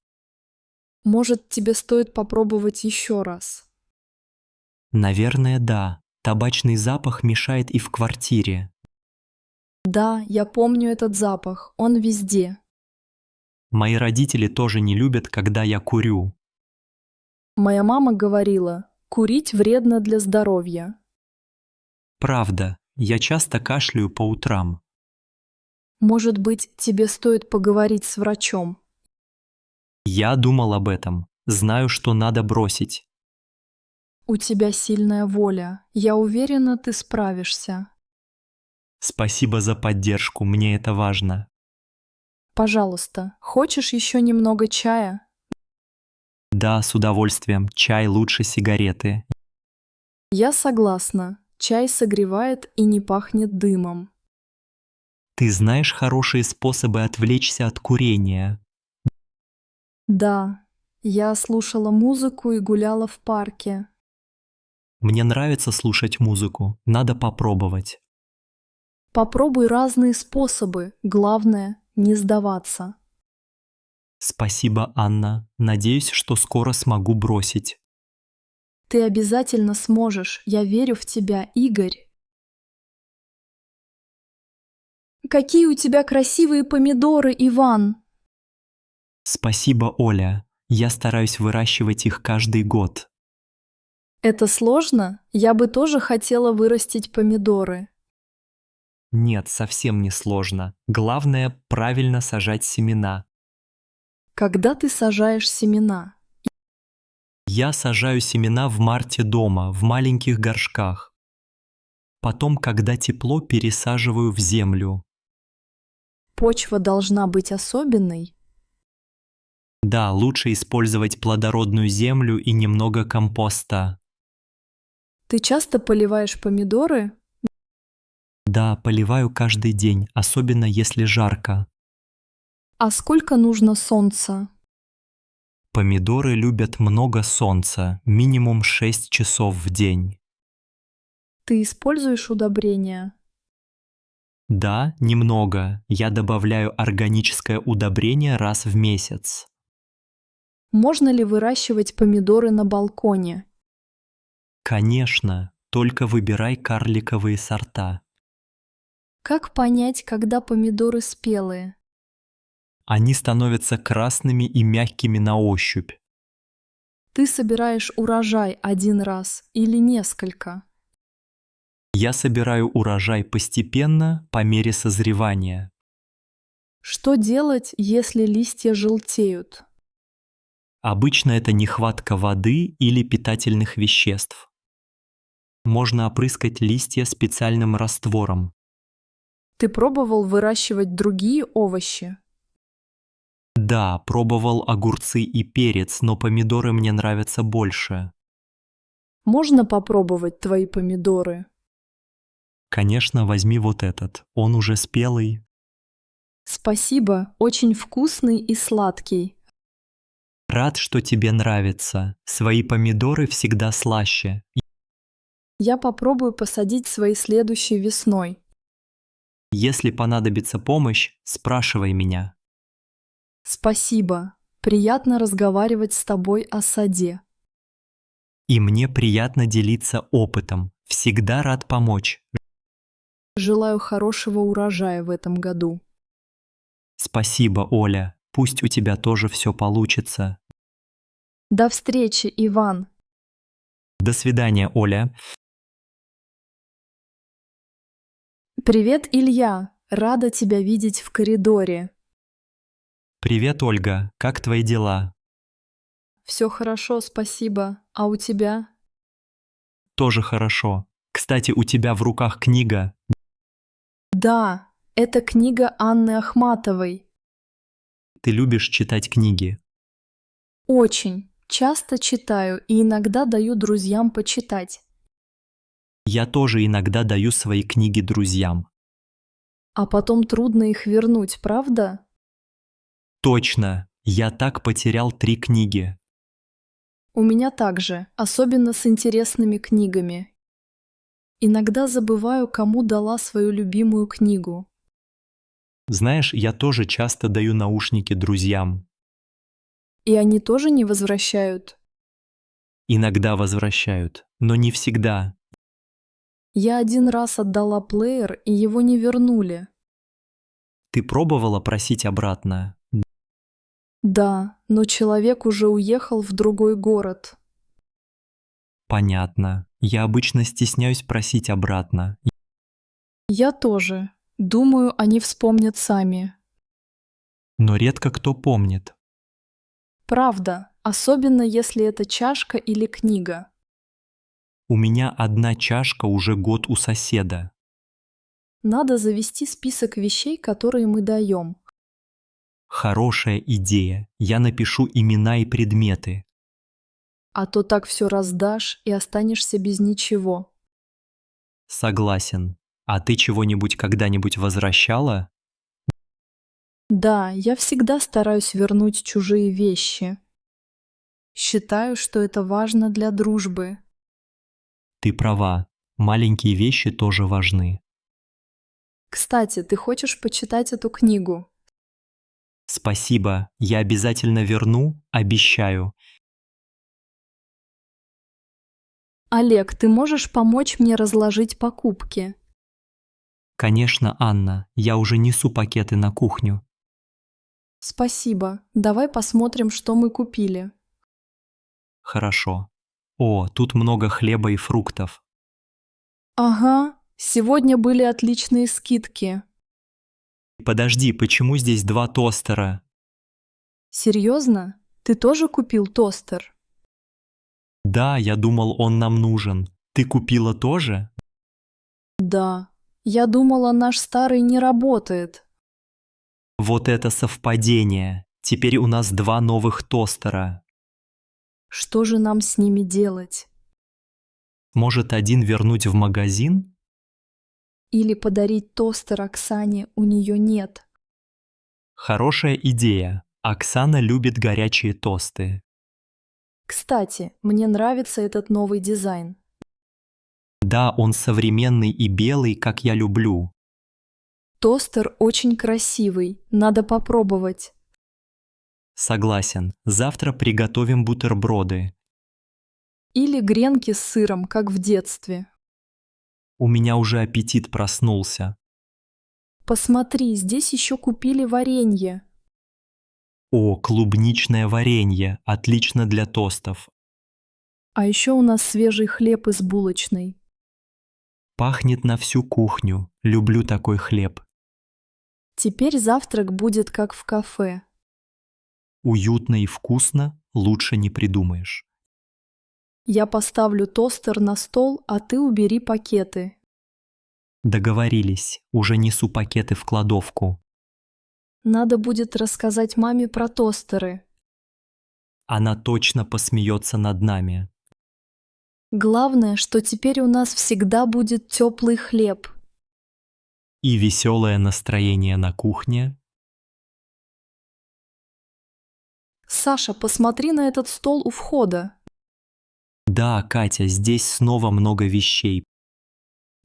Может, тебе стоит попробовать еще раз? Наверное, да. Табачный запах мешает и в квартире. Да, я помню этот запах, он везде. Мои родители тоже не любят, когда я курю. Моя мама говорила, курить вредно для здоровья. Правда, я часто кашляю по утрам. Может быть, тебе стоит поговорить с врачом? Я думал об этом. Знаю, что надо бросить. У тебя сильная воля. Я уверена, ты справишься. Спасибо за поддержку, мне это важно. Пожалуйста, хочешь еще немного чая? Да, с удовольствием. Чай лучше сигареты. Я согласна. Чай согревает и не пахнет дымом. Ты знаешь хорошие способы отвлечься от курения? Да, я слушала музыку и гуляла в парке. Мне нравится слушать музыку. Надо попробовать. Попробуй разные способы. Главное, не сдаваться. Спасибо, Анна. Надеюсь, что скоро смогу бросить. Ты обязательно сможешь. Я верю в тебя, Игорь. Какие у тебя красивые помидоры, Иван! Спасибо, Оля. Я стараюсь выращивать их каждый год. Это сложно? Я бы тоже хотела вырастить помидоры. Нет, совсем не сложно. Главное – правильно сажать семена. Когда ты сажаешь семена? Я сажаю семена в марте дома, в маленьких горшках. Потом, когда тепло, пересаживаю в землю. Почва должна быть особенной? Да, лучше использовать плодородную землю и немного компоста. Ты часто поливаешь помидоры? Да, поливаю каждый день, особенно если жарко. А сколько нужно солнца? Помидоры любят много солнца, минимум 6 часов в день. Ты используешь удобрения? Да, немного. Я добавляю органическое удобрение раз в месяц. Можно ли выращивать помидоры на балконе? Конечно, только выбирай карликовые сорта. Как понять, когда помидоры спелые? Они становятся красными и мягкими на ощупь. Ты собираешь урожай один раз или несколько? Я собираю урожай постепенно, по мере созревания. Что делать, если листья желтеют? Обычно это нехватка воды или питательных веществ. Можно опрыскать листья специальным раствором. Ты пробовал выращивать другие овощи? Да, пробовал огурцы и перец, но помидоры мне нравятся больше. Можно попробовать твои помидоры? Конечно, возьми вот этот. Он уже спелый. Спасибо, очень вкусный и сладкий. Рад, что тебе нравится. Свои помидоры всегда слаще. Я попробую посадить свои следующей весной. Если понадобится помощь, спрашивай меня. Спасибо. Приятно разговаривать с тобой о саде. И мне приятно делиться опытом. Всегда рад помочь. Желаю хорошего урожая в этом году. Спасибо, Оля. Пусть у тебя тоже все получится. До встречи, Иван. До свидания, Оля. Привет, Илья. Рада тебя видеть в коридоре. Привет, Ольга. Как твои дела? Все хорошо, спасибо. А у тебя? Тоже хорошо. Кстати, у тебя в руках книга. Да, это книга Анны Ахматовой. Ты любишь читать книги. Очень. Часто читаю и иногда даю друзьям почитать. Я тоже иногда даю свои книги друзьям. А потом трудно их вернуть, правда? Точно. Я так потерял 3 книги. У меня также, особенно с интересными книгами. Иногда забываю, кому дала свою любимую книгу. Знаешь, я тоже часто даю наушники друзьям. И они тоже не возвращают. Иногда возвращают, но не всегда. Я один раз отдала плеер, и его не вернули. Ты пробовала просить обратно? Да, но человек уже уехал в другой город. Понятно. Я обычно стесняюсь просить обратно. Я тоже. Думаю, они вспомнят сами. Но редко кто помнит. Правда, особенно если это чашка или книга. У меня одна чашка уже год у соседа. Надо завести список вещей, которые мы даем. Хорошая идея. Я напишу имена и предметы. А то так все раздашь и останешься без ничего. Согласен. А ты чего-нибудь когда-нибудь возвращала? Да, я всегда стараюсь вернуть чужие вещи. Считаю, что это важно для дружбы. Ты права. Маленькие вещи тоже важны. Кстати, ты хочешь почитать эту книгу? Спасибо. Я обязательно верну, обещаю. Олег, ты можешь помочь мне разложить покупки? Конечно, Анна. Я уже несу пакеты на кухню. Спасибо. Давай посмотрим, что мы купили. Хорошо. О, тут много хлеба и фруктов. Ага, сегодня были отличные скидки. Подожди, почему здесь два тостера? Серьезно? Ты тоже купил тостер? Да, я думал, он нам нужен. Ты купила тоже? Да. Я думала, наш старый не работает. Вот это совпадение. Теперь у нас два новых тостера. Что же нам с ними делать? Может, один вернуть в магазин? Или подарить тостер Оксане, у нее нет. Хорошая идея. Оксана любит горячие тосты. Кстати, мне нравится этот новый дизайн. Да, он современный и белый, как я люблю. Тостер очень красивый, надо попробовать. Согласен. Завтра приготовим бутерброды. Или гренки с сыром, как в детстве. У меня уже аппетит проснулся. Посмотри, здесь еще купили варенье. О, клубничное варенье. Отлично для тостов. А еще у нас свежий хлеб из булочной. Пахнет на всю кухню. Люблю такой хлеб. Теперь завтрак будет как в кафе. Уютно и вкусно, лучше не придумаешь. Я поставлю тостер на стол, а ты убери пакеты. Договорились. Уже несу пакеты в кладовку. Надо будет рассказать маме про тостеры. Она точно посмеется над нами. Главное, что теперь у нас всегда будет теплый хлеб. И веселое настроение на кухне. Саша, посмотри на этот стол у входа. Да, Катя, здесь снова много вещей.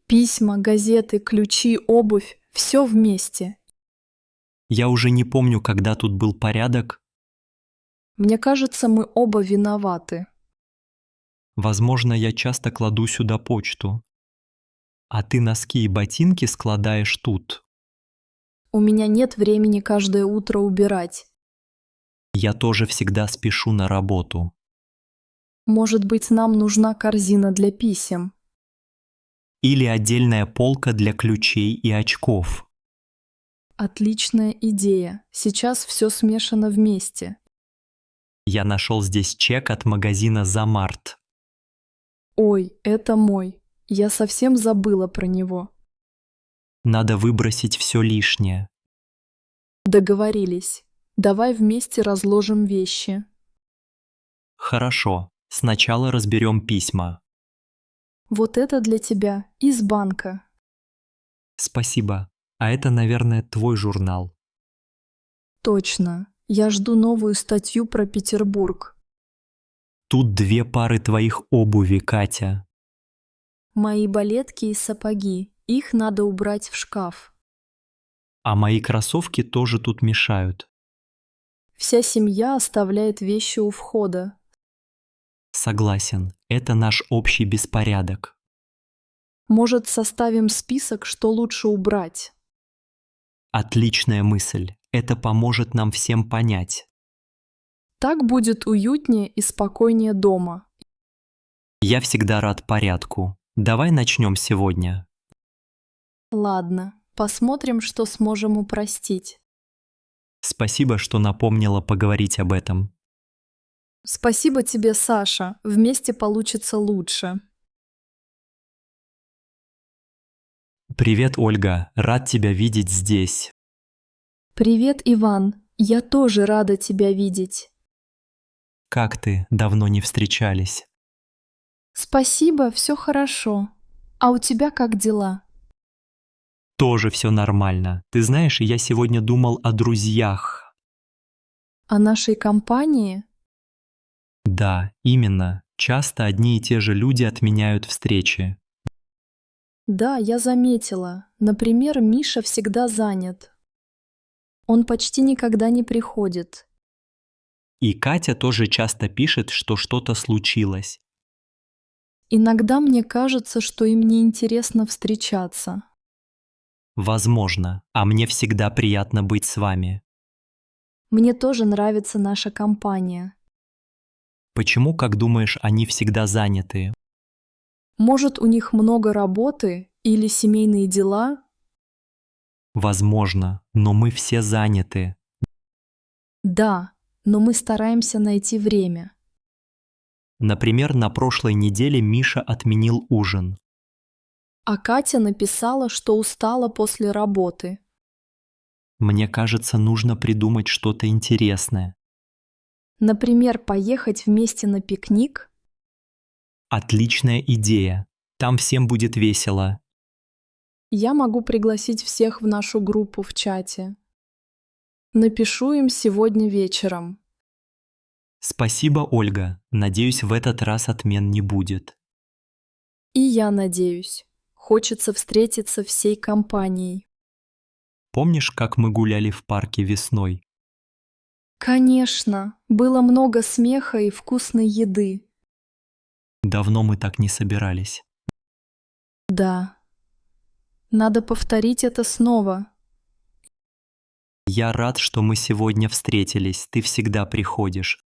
Письма, газеты, ключи, обувь – все вместе. Я уже не помню, когда тут был порядок. Мне кажется, мы оба виноваты. Возможно, я часто кладу сюда почту. А ты носки и ботинки складаешь тут. У меня нет времени каждое утро убирать. Я тоже всегда спешу на работу. Может быть, нам нужна корзина для писем. Или отдельная полка для ключей и очков. Отличная идея. Сейчас все смешано вместе. Я нашел здесь чек от магазина «За март». Ой, это мой. Я совсем забыла про него. Надо выбросить все лишнее. Договорились. Давай вместе разложим вещи. Хорошо, сначала разберем письма. Вот это для тебя из банка. Спасибо. А это, наверное, твой журнал. Точно. Я жду новую статью про Петербург. Тут две пары твоих обуви, Катя. Мои балетки и сапоги. Их надо убрать в шкаф. А мои кроссовки тоже тут мешают. Вся семья оставляет вещи у входа. Согласен, это наш общий беспорядок. Может, составим список, что лучше убрать? Отличная мысль. Это поможет нам всем понять. Так будет уютнее и спокойнее дома. Я всегда рад порядку. Давай начнем сегодня. Ладно, посмотрим, что сможем упростить. Спасибо, что напомнила поговорить об этом. Спасибо тебе, Саша. Вместе получится лучше. Привет, Ольга. Рад тебя видеть здесь. Привет, Иван. Я тоже рада тебя видеть. Как ты? Давно не встречались. Спасибо, все хорошо. А у тебя как дела? Тоже все нормально. Ты знаешь, я сегодня думал о друзьях. О нашей компании? Да, именно. Часто одни и те же люди отменяют встречи. Да, я заметила. Например, Миша всегда занят. Он почти никогда не приходит. И Катя тоже часто пишет, что что-то случилось. Иногда мне кажется, что им не интересно встречаться. Возможно, а мне всегда приятно быть с вами. Мне тоже нравится наша компания. Почему, как думаешь, они всегда заняты? Может, у них много работы или семейные дела? Возможно, но мы все заняты. Да, но мы стараемся найти время. Например, на прошлой неделе Миша отменил ужин. А Катя написала, что устала после работы. Мне кажется, нужно придумать что-то интересное. Например, поехать вместе на пикник? Отличная идея. Там всем будет весело. Я могу пригласить всех в нашу группу в чате. Напишу им сегодня вечером. Спасибо, Ольга. Надеюсь, в этот раз отмен не будет. И я надеюсь. Хочется встретиться всей компанией. Помнишь, как мы гуляли в парке весной? Конечно, было много смеха и вкусной еды. Давно мы так не собирались. Да. Надо повторить это снова. Я рад, что мы сегодня встретились. Ты всегда приходишь.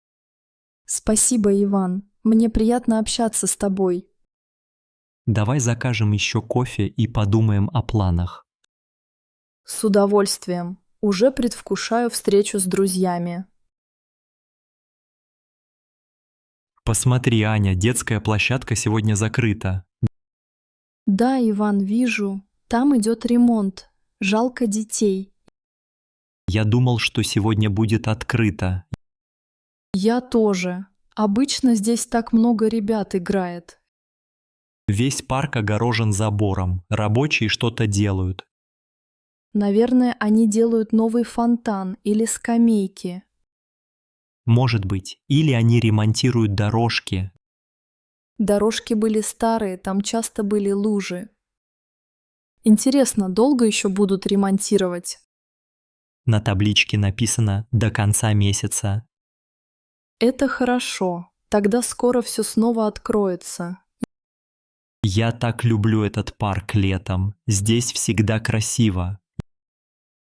Спасибо, Иван. Мне приятно общаться с тобой. Давай закажем еще кофе и подумаем о планах. С удовольствием. Уже предвкушаю встречу с друзьями. Посмотри, Аня, детская площадка сегодня закрыта. Да, Иван, вижу. Там идет ремонт. Жалко детей. Я думал, что сегодня будет открыто. Я тоже. Обычно здесь так много ребят играет. Весь парк огорожен забором. Рабочие что-то делают. Наверное, они делают новый фонтан или скамейки. Может быть, или они ремонтируют дорожки. Дорожки были старые, там часто были лужи. Интересно, долго еще будут ремонтировать? На табличке написано «До конца месяца». Это хорошо. Тогда скоро все снова откроется. Я так люблю этот парк летом. Здесь всегда красиво.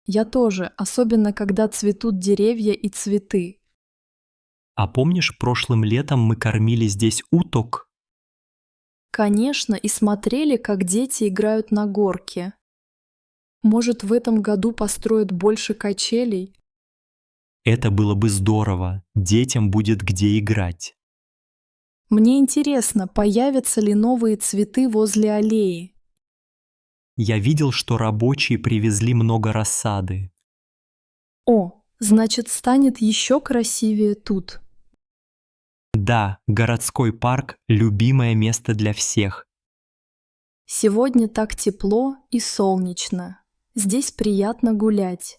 Я тоже, особенно когда цветут деревья и цветы. А помнишь, прошлым летом мы кормили здесь уток? Конечно, и смотрели, как дети играют на горке. Может, в этом году построят больше качелей? Это было бы здорово. Детям будет где играть. Мне интересно, появятся ли новые цветы возле аллеи. Я видел, что рабочие привезли много рассады. О, значит, станет еще красивее тут. Да, городской парк – любимое место для всех. Сегодня так тепло и солнечно. Здесь приятно гулять.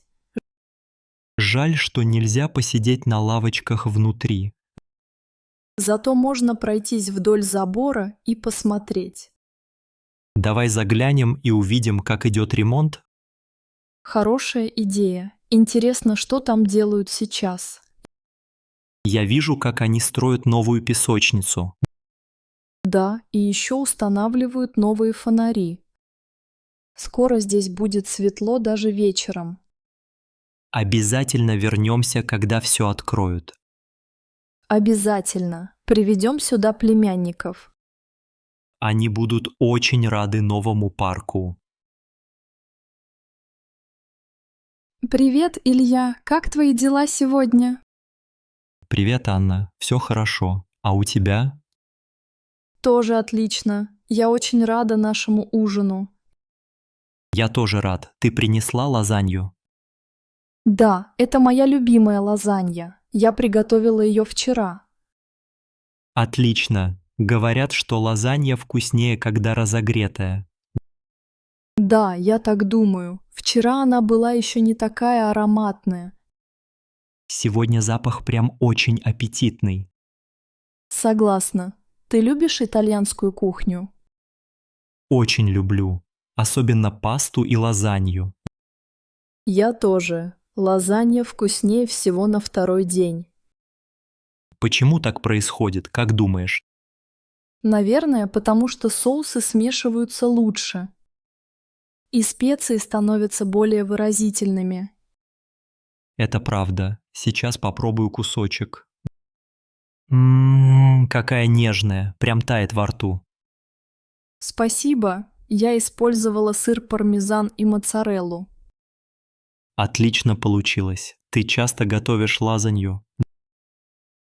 Жаль, что нельзя посидеть на лавочках внутри. Зато можно пройтись вдоль забора и посмотреть. Давай заглянем и увидим, как идет ремонт. Хорошая идея. Интересно, что там делают сейчас. Я вижу, как они строят новую песочницу. Да, и еще устанавливают новые фонари. Скоро здесь будет светло даже вечером. Обязательно вернемся, когда все откроют. Обязательно. Приведем сюда племянников. Они будут очень рады новому парку. Привет, Илья. Как твои дела сегодня? Привет, Анна. Все хорошо. А у тебя? Тоже отлично. Я очень рада нашему ужину. Я тоже рад. Ты принесла лазанью? Да, это моя любимая лазанья. Я приготовила ее вчера. Отлично. Говорят, что лазанья вкуснее, когда разогретая. Да, я так думаю. Вчера она была еще не такая ароматная. Сегодня запах прям очень аппетитный. Согласна. Ты любишь итальянскую кухню? Очень люблю. Особенно пасту и лазанью. Я тоже. Лазанья вкуснее всего на второй день. Почему так происходит, как думаешь? Наверное, потому что соусы смешиваются лучше. И специи становятся более выразительными. Это правда. Сейчас попробую кусочек. Какая нежная, прям тает во рту. Спасибо. Я использовала сыр пармезан и моцареллу. Отлично получилось. Ты часто готовишь лазанью?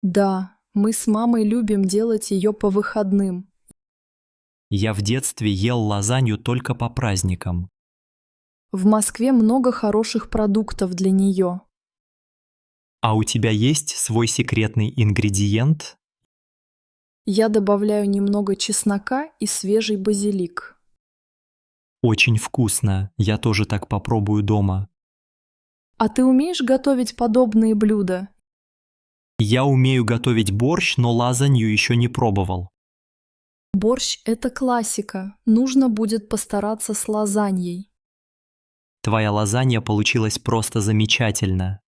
Да, мы с мамой любим делать ее по выходным. Я в детстве ел лазанью только по праздникам. В Москве много хороших продуктов для нее. А у тебя есть свой секретный ингредиент? Я добавляю немного чеснока и свежий базилик. Очень вкусно. Я тоже так попробую дома. А ты умеешь готовить подобные блюда? Я умею готовить борщ, но лазанью еще не пробовал. Борщ – это классика. Нужно будет постараться с лазаньей. Твоя лазанья получилась просто замечательно.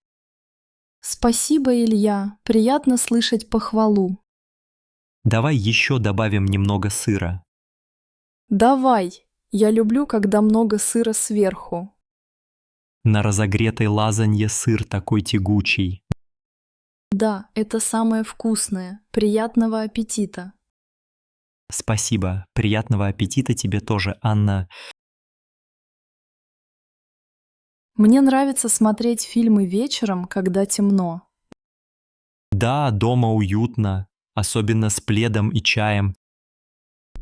Спасибо, Илья. Приятно слышать похвалу. Давай еще добавим немного сыра. Давай. Я люблю, когда много сыра сверху. На разогретой лазанье сыр такой тягучий. Да, это самое вкусное. Приятного аппетита. Спасибо. Приятного аппетита тебе тоже, Анна. Мне нравится смотреть фильмы вечером, когда темно. Да, дома уютно, особенно с пледом и чаем.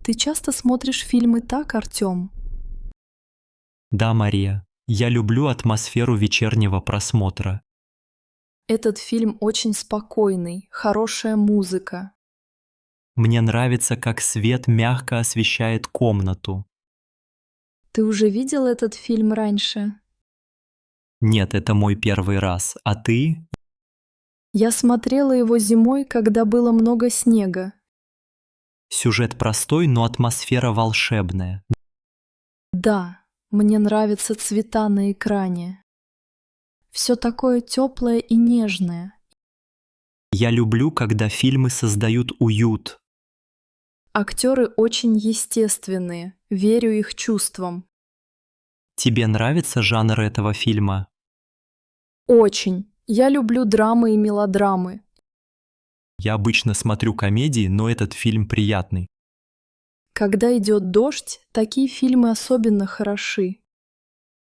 Ты часто смотришь фильмы так, Артём? Да, Мария, я люблю атмосферу вечернего просмотра. Этот фильм очень спокойный, хорошая музыка. Мне нравится, как свет мягко освещает комнату. Ты уже видел этот фильм раньше? Нет, это мой первый раз. А ты? Я смотрела его зимой, когда было много снега. Сюжет простой, но атмосфера волшебная. Да, мне нравятся цвета на экране. Все такое теплое и нежное. Я люблю, когда фильмы создают уют. Актеры очень естественные, верю их чувствам. Тебе нравится жанр этого фильма? Очень. Я люблю драмы и мелодрамы. Я обычно смотрю комедии, но этот фильм приятный. Когда идет дождь, такие фильмы особенно хороши.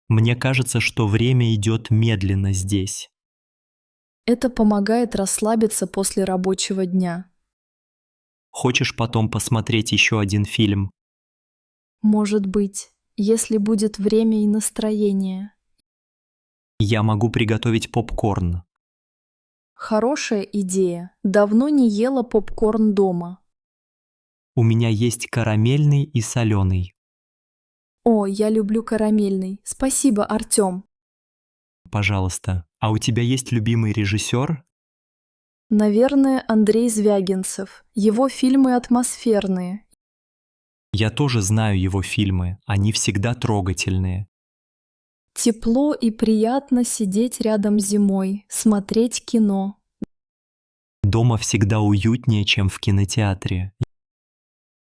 Мне кажется, что время идет медленно здесь. Это помогает расслабиться после рабочего дня. Хочешь потом посмотреть еще один фильм? Может быть, если будет время и настроение. Я могу приготовить попкорн. Хорошая идея. Давно не ела попкорн дома. У меня есть карамельный и соленый. О, я люблю карамельный. Спасибо, Артём. Пожалуйста. А у тебя есть любимый режиссер? Наверное, Андрей Звягинцев. Его фильмы атмосферные. Я тоже знаю его фильмы, они всегда трогательные. Тепло и приятно сидеть рядом зимой, смотреть кино. Дома всегда уютнее, чем в кинотеатре.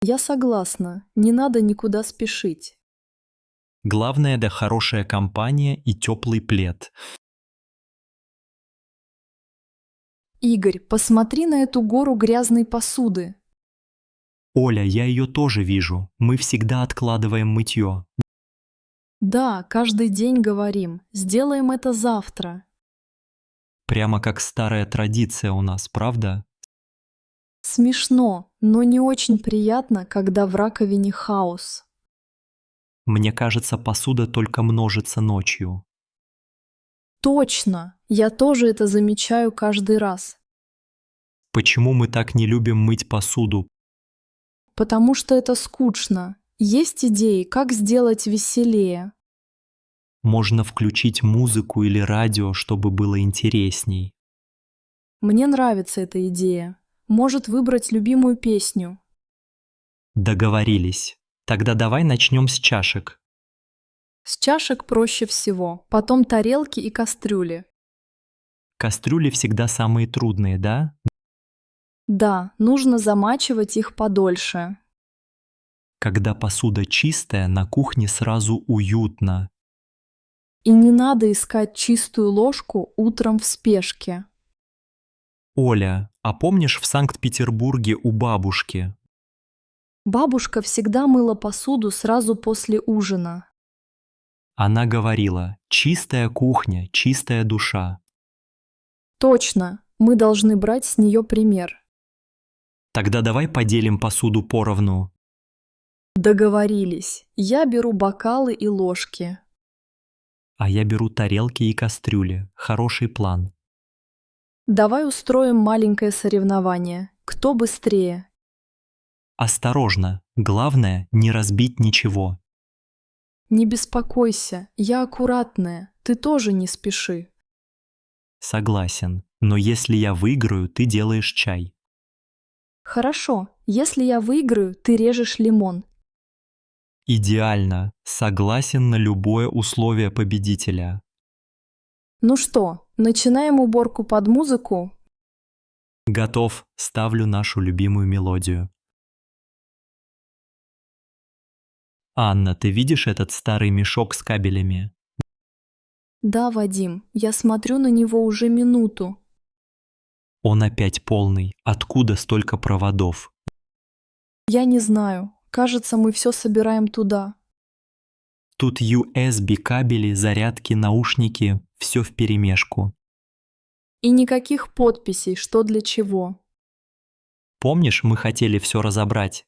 Я согласна, не надо никуда спешить. Главное, да хорошая компания и теплый плед. Игорь, посмотри на эту гору грязной посуды. Оля, я ее тоже вижу. Мы всегда откладываем мытье. Да, каждый день говорим, сделаем это завтра. Прямо как старая традиция у нас, правда? Смешно, но не очень приятно, когда в раковине хаос. Мне кажется, посуда только множится ночью. Точно, я тоже это замечаю каждый раз. Почему мы так не любим мыть посуду? Потому что это скучно. Есть идеи, как сделать веселее. Можно включить музыку или радио, чтобы было интересней. Мне нравится эта идея. Может выбрать любимую песню. Договорились. Тогда давай начнем с чашек. С чашек проще всего, потом тарелки и кастрюли. Кастрюли всегда самые трудные, да? Да, нужно замачивать их подольше. Когда посуда чистая, на кухне сразу уютно. И не надо искать чистую ложку утром в спешке. Оля, а помнишь в Санкт-Петербурге у бабушки? Бабушка всегда мыла посуду сразу после ужина. Она говорила: чистая кухня, чистая душа. Точно, мы должны брать с нее пример. Тогда давай поделим посуду поровну. Договорились. Я беру бокалы и ложки. А я беру тарелки и кастрюли. Хороший план. Давай устроим маленькое соревнование. Кто быстрее? Осторожно, главное не разбить ничего. Не беспокойся, я аккуратная, ты тоже не спеши. Согласен, но если я выиграю, ты делаешь чай. Хорошо, если я выиграю, ты режешь лимон. Идеально, согласен на любое условие победителя. Ну что, начинаем уборку под музыку? Готов, ставлю нашу любимую мелодию. Анна, ты видишь этот старый мешок с кабелями? Да, Вадим, я смотрю на него уже минуту. Он опять полный. Откуда столько проводов? Я не знаю, кажется, мы все собираем туда. Тут USB кабели, зарядки, наушники, все вперемешку. И никаких подписей, что для чего. Помнишь, мы хотели все разобрать?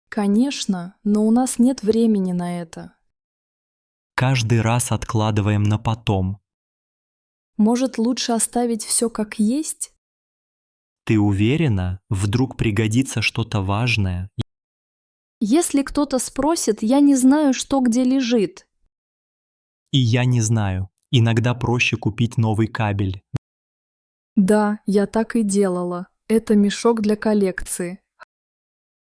Конечно, но у нас нет времени на это. Каждый раз откладываем на потом. Может, лучше оставить все как есть? Ты уверена? Вдруг пригодится что-то важное? Если кто-то спросит, я не знаю, что где лежит. И я не знаю. Иногда проще купить новый кабель. Да, я так и делала. Это мешок для коллекции.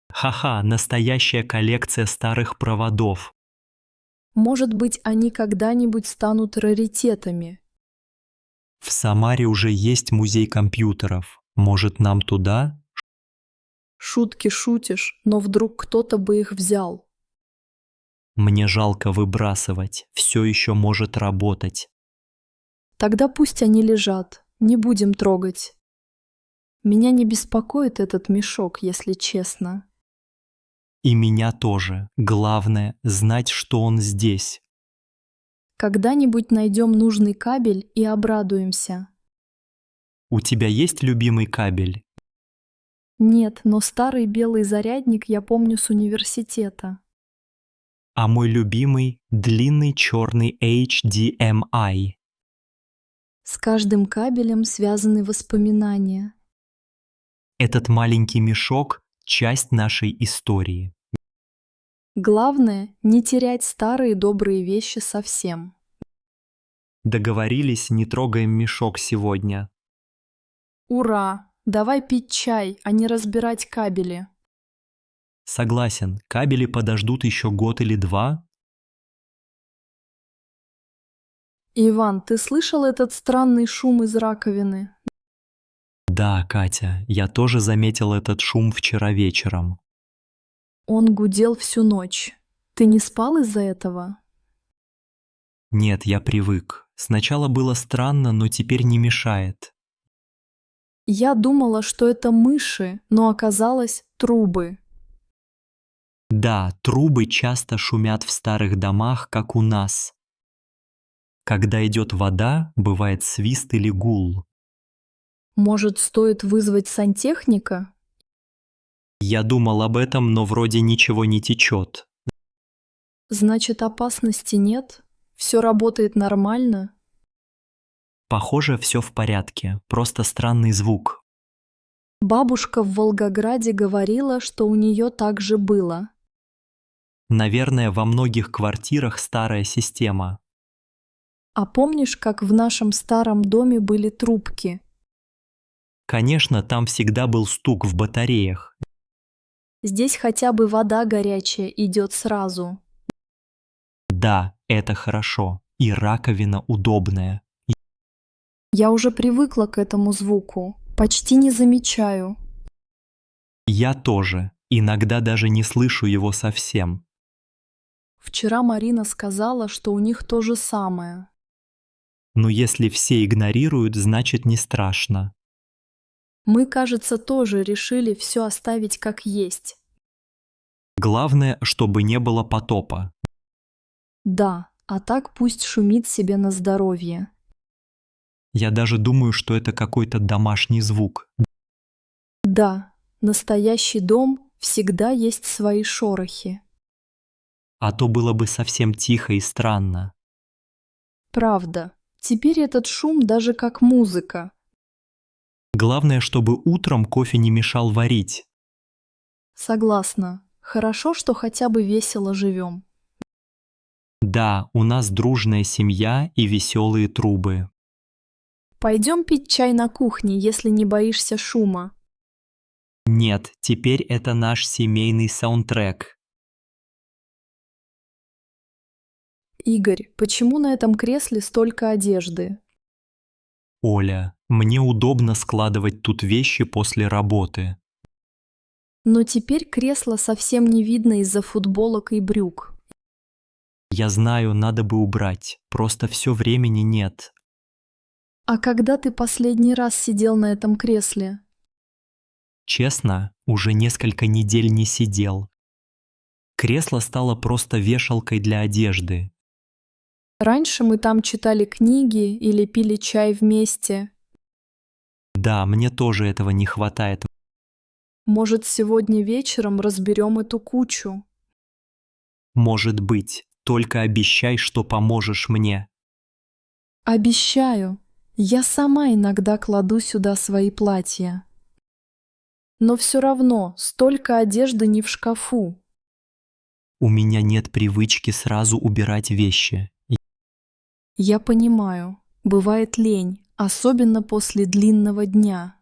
Ха-ха, настоящая коллекция старых проводов. Может быть, они когда-нибудь станут раритетами. В Самаре уже есть музей компьютеров. Может, нам туда? Шутки шутишь, но вдруг кто-то бы их взял. Мне жалко выбрасывать. Все еще может работать. Тогда пусть они лежат, не будем трогать. Меня не беспокоит этот мешок, если честно. И меня тоже. Главное — знать, что он здесь. Когда-нибудь найдем нужный кабель и обрадуемся. У тебя есть любимый кабель? Нет, но старый белый зарядник я помню с университета. А мой любимый — длинный черный HDMI. С каждым кабелем связаны воспоминания. Этот маленький мешок — часть нашей истории. Главное, не терять старые добрые вещи совсем. Договорились, не трогаем мешок сегодня. Ура! Давай пить чай, а не разбирать кабели. Согласен, кабели подождут еще год или два. Иван, ты слышал этот странный шум из раковины? Да, Катя, я тоже заметил этот шум вчера вечером. Он гудел всю ночь. Ты не спал из-за этого? Нет, я привык. Сначала было странно, но теперь не мешает. Я думала, что это мыши, но оказалось трубы. Да, трубы часто шумят в старых домах, как у нас. Когда идет вода, бывает свист или гул. Может, стоит вызвать сантехника? Я думал об этом, но вроде ничего не течет. Значит, опасности нет? Все работает нормально? Похоже, все в порядке, просто странный звук. Бабушка в Волгограде говорила, что у нее так же было. Наверное, во многих квартирах старая система. А помнишь, как в нашем старом доме были трубки? Конечно, там всегда был стук в батареях. Здесь хотя бы вода горячая идет сразу. Да, это хорошо. И раковина удобная. Я уже привыкла к этому звуку, почти не замечаю. Я тоже. Иногда даже не слышу его совсем. Вчера Марина сказала, что у них то же самое. Но если все игнорируют, значит не страшно. Мы, кажется, тоже решили все оставить как есть. Главное, чтобы не было потопа. Да, а так пусть шумит себе на здоровье. Я даже думаю, что это какой-то домашний звук. Да, настоящий дом всегда есть свои шорохи. А то было бы совсем тихо и странно. Правда, теперь этот шум даже как музыка. Главное, чтобы утром кофе не мешал варить. Согласна. Хорошо, что хотя бы весело живем. Да, у нас дружная семья и веселые трубы. Пойдем пить чай на кухне, если не боишься шума. Нет, теперь это наш семейный саундтрек. Игорь, почему на этом кресле столько одежды? Оля, мне удобно складывать тут вещи после работы. Но теперь кресло совсем не видно из-за футболок и брюк. Я знаю, надо бы убрать, просто все времени нет. А когда ты последний раз сидел на этом кресле? Честно, уже несколько недель не сидел. Кресло стало просто вешалкой для одежды. Раньше мы там читали книги или пили чай вместе. Да, мне тоже этого не хватает. Может, сегодня вечером разберем эту кучу? Может быть, только обещай, что поможешь мне. Обещаю, я сама иногда кладу сюда свои платья. Но все равно столько одежды не в шкафу. У меня нет привычки сразу убирать вещи. Я понимаю, бывает лень, особенно после длинного дня.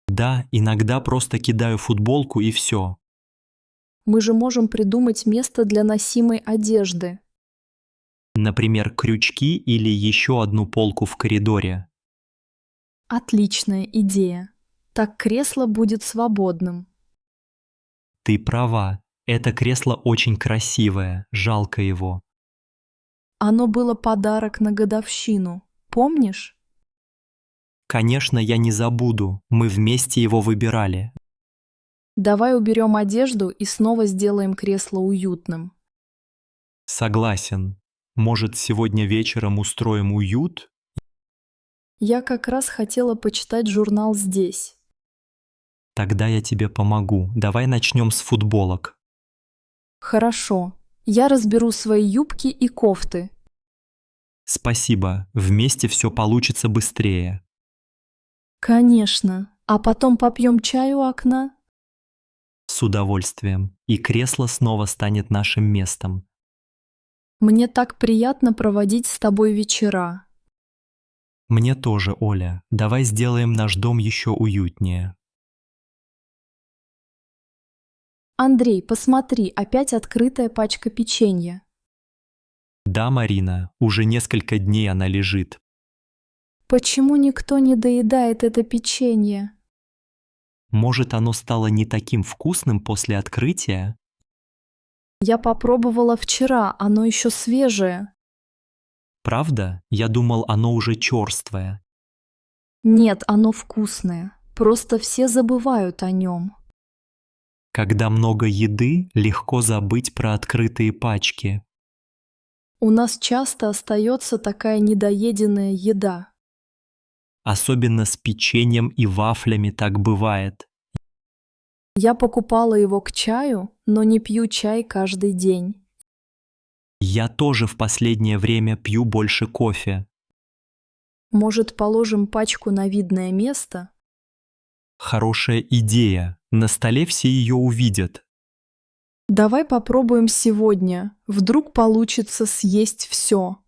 Да, иногда просто кидаю футболку и все. Мы же можем придумать место для носимой одежды. Например, крючки или еще одну полку в коридоре. Отличная идея. Так кресло будет свободным. Ты права, это кресло очень красивое, жалко его. Оно было подарок на годовщину, помнишь? Конечно, я не забуду, мы вместе его выбирали. Давай уберем одежду и снова сделаем кресло уютным. Согласен. Может, сегодня вечером устроим уют? Я как раз хотела почитать журнал здесь. Тогда я тебе помогу. Давай начнем с футболок. Хорошо, я разберу свои юбки и кофты. Спасибо, вместе все получится быстрее. Конечно, а потом попьем чай у окна? С удовольствием. И кресло снова станет нашим местом. Мне так приятно проводить с тобой вечера. Мне тоже, Оля. Давай сделаем наш дом еще уютнее. Андрей, посмотри, опять открытая пачка печенья. Да, Марина, уже несколько дней она лежит. Почему никто не доедает это печенье? Может, оно стало не таким вкусным после открытия? Я попробовала вчера, оно еще свежее. Правда? Я думал, оно уже черствое. Нет, оно вкусное. Просто все забывают о нем. Когда много еды, легко забыть про открытые пачки. У нас часто остается такая недоеденная еда. Особенно с печеньем и вафлями так бывает. Я покупала его к чаю, но не пью чай каждый день. Я тоже в последнее время пью больше кофе. Может, положим пачку на видное место? Хорошая идея. На столе все ее увидят. Давай попробуем сегодня. Вдруг получится съесть все.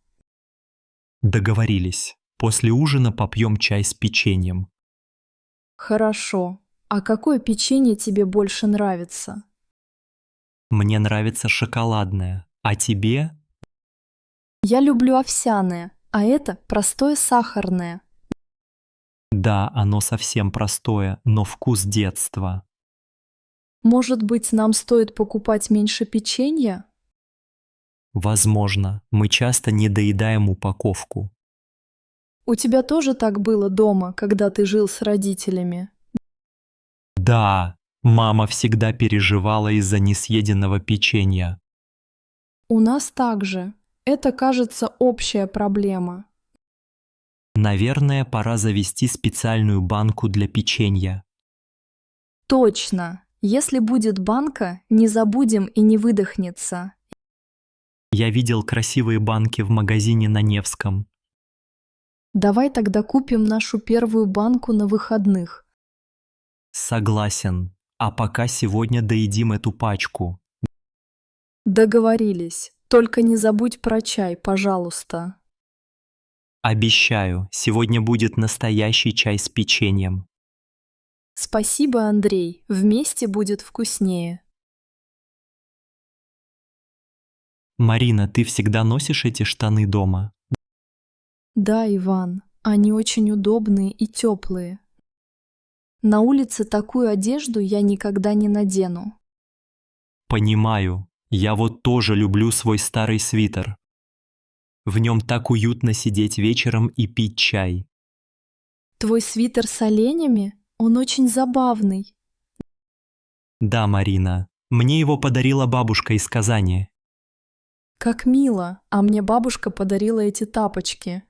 Договорились. После ужина попьем чай с печеньем. Хорошо. А какое печенье тебе больше нравится? Мне нравится шоколадное. А тебе? Я люблю овсяное, а это простое сахарное. Да, оно совсем простое, но вкус детства. Может быть, нам стоит покупать меньше печенья? Возможно, мы часто не доедаем упаковку. У тебя тоже так было дома, когда ты жил с родителями? Да, мама всегда переживала из-за несъеденного печенья. У нас также. Это, кажется, общая проблема. Наверное, пора завести специальную банку для печенья. Точно. Если будет банка, не забудем и не выдохнется. Я видел красивые банки в магазине на Невском. Давай тогда купим нашу первую банку на выходных. Согласен. А пока сегодня доедим эту пачку. Договорились. Только не забудь про чай, пожалуйста. Обещаю, сегодня будет настоящий чай с печеньем. Спасибо, Андрей. Вместе будет вкуснее. Марина, ты всегда носишь эти штаны дома? Да, Иван, они очень удобные и теплые. На улице такую одежду я никогда не надену. Понимаю. Я вот тоже люблю свой старый свитер. В нем так уютно сидеть вечером и пить чай. Твой свитер с оленями? Он очень забавный. Да, Марина, мне его подарила бабушка из Казани. Как мило, а мне бабушка подарила эти тапочки.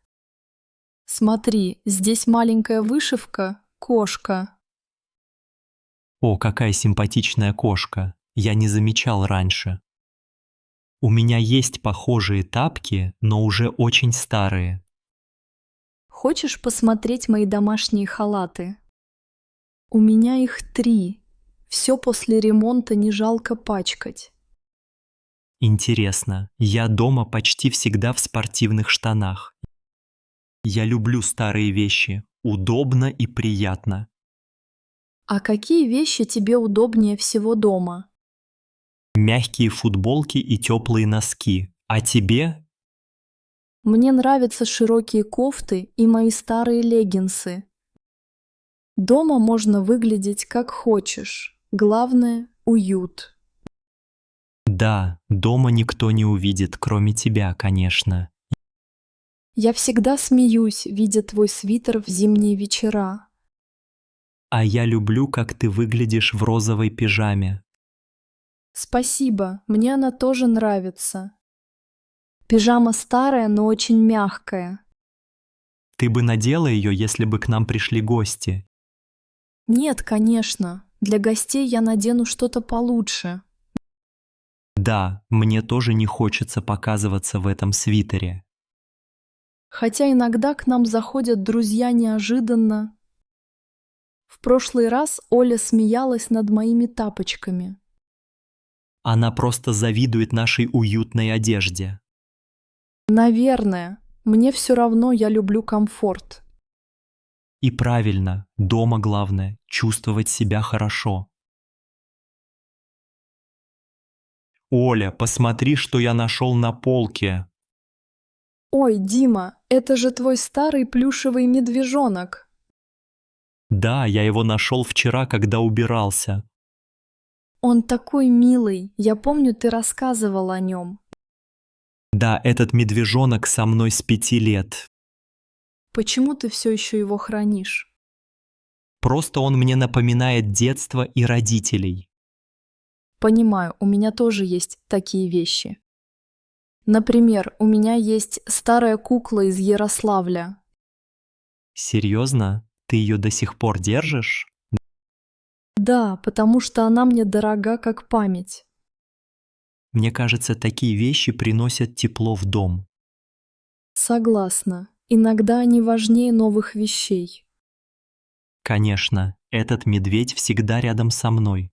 Смотри, здесь маленькая вышивка, кошка. О, какая симпатичная кошка. Я не замечал раньше. У меня есть похожие тапки, но уже очень старые. Хочешь посмотреть мои домашние халаты? У меня их 3. Все после ремонта не жалко пачкать. Интересно, я дома почти всегда в спортивных штанах. Я люблю старые вещи. Удобно и приятно. А какие вещи тебе удобнее всего дома? Мягкие футболки и теплые носки. А тебе? Мне нравятся широкие кофты и мои старые леггинсы. Дома можно выглядеть как хочешь. Главное – уют. Да, дома никто не увидит, кроме тебя, конечно. Я всегда смеюсь, видя твой свитер в зимние вечера. А я люблю, как ты выглядишь в розовой пижаме. Спасибо, мне она тоже нравится. Пижама старая, но очень мягкая. Ты бы надела ее, если бы к нам пришли гости. Нет, конечно, для гостей я надену что-то получше. Да, мне тоже не хочется показываться в этом свитере. Хотя иногда к нам заходят друзья неожиданно. В прошлый раз Оля смеялась над моими тапочками. Она просто завидует нашей уютной одежде. Наверное, мне все равно, я люблю комфорт. И правильно, дома главное – чувствовать себя хорошо. Оля, посмотри, что я нашел на полке. Ой, Дима, это же твой старый плюшевый медвежонок. Да, я его нашел вчера, когда убирался. Он такой милый, я помню, ты рассказывал о нем. Да, этот медвежонок со мной с 5 лет. Почему ты все еще его хранишь? Просто он мне напоминает детство и родителей. Понимаю, у меня тоже есть такие вещи. Например, у меня есть старая кукла из Ярославля. Серьезно? Ты ее до сих пор держишь? Да, потому что она мне дорога как память. Мне кажется, такие вещи приносят тепло в дом. Согласна. Иногда они важнее новых вещей. Конечно, этот медведь всегда рядом со мной.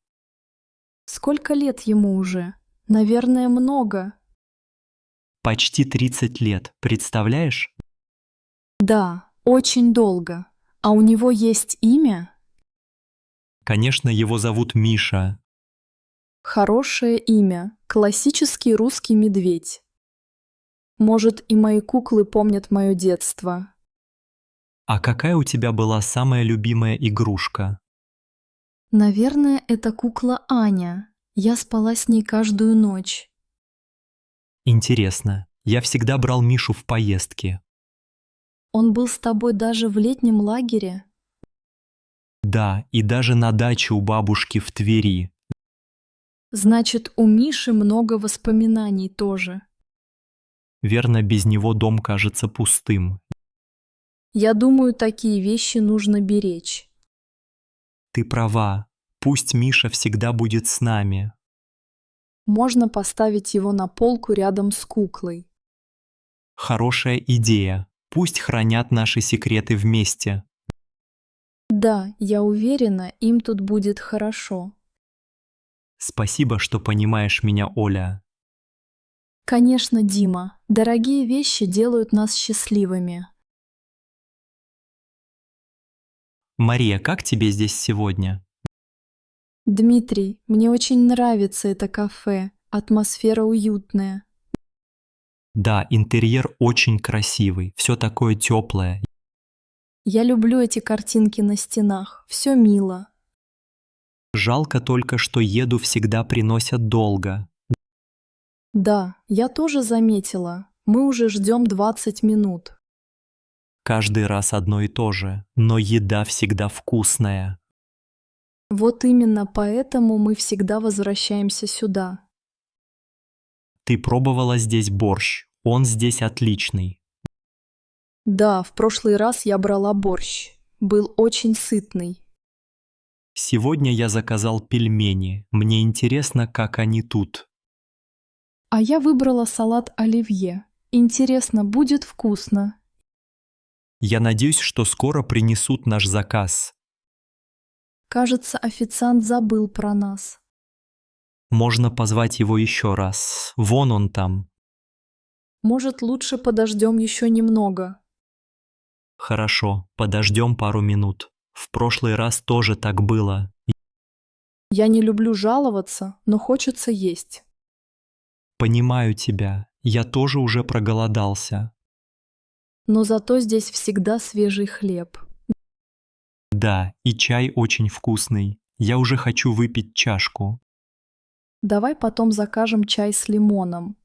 Сколько лет ему уже? Наверное, много. Почти 30 лет, представляешь? Да, очень долго. А у него есть имя? Конечно, его зовут Миша. Хорошее имя. Классический русский медведь. Может, и мои куклы помнят мое детство. А какая у тебя была самая любимая игрушка? Наверное, это кукла Аня. Я спала с ней каждую ночь. Интересно, я всегда брал Мишу в поездки. Он был с тобой даже в летнем лагере? Да, и даже на даче у бабушки в Твери. Значит, у Миши много воспоминаний тоже. Верно, без него дом кажется пустым. Я думаю, такие вещи нужно беречь. Ты права, пусть Миша всегда будет с нами. Можно поставить его на полку рядом с куклой. Хорошая идея, пусть хранят наши секреты вместе. Да, я уверена, им тут будет хорошо. Спасибо, что понимаешь меня, Оля. Конечно, Дима, дорогие вещи делают нас счастливыми. Мария, как тебе здесь сегодня? Дмитрий, мне очень нравится это кафе, атмосфера уютная. Да, интерьер очень красивый, все такое теплое. Я люблю эти картинки на стенах, все мило. Жалко только, что еду всегда приносят долго. Да, я тоже заметила, мы уже ждем 20 минут. Каждый раз одно и то же, но еда всегда вкусная. Вот именно поэтому мы всегда возвращаемся сюда. Ты пробовала здесь борщ, он здесь отличный. Да, в прошлый раз я брала борщ. Был очень сытный. Сегодня я заказал пельмени, мне интересно, как они тут. А я выбрала салат оливье. Интересно, будет вкусно. Я надеюсь, что скоро принесут наш заказ. Кажется, официант забыл про нас. Можно позвать его еще раз. Вон он там. Может, лучше подождем еще немного. Хорошо, подождем пару минут. В прошлый раз тоже так было. Я не люблю жаловаться, но хочется есть. Понимаю тебя, я тоже уже проголодался. Но зато здесь всегда свежий хлеб. Да, и чай очень вкусный. Я уже хочу выпить чашку. Давай потом закажем чай с лимоном.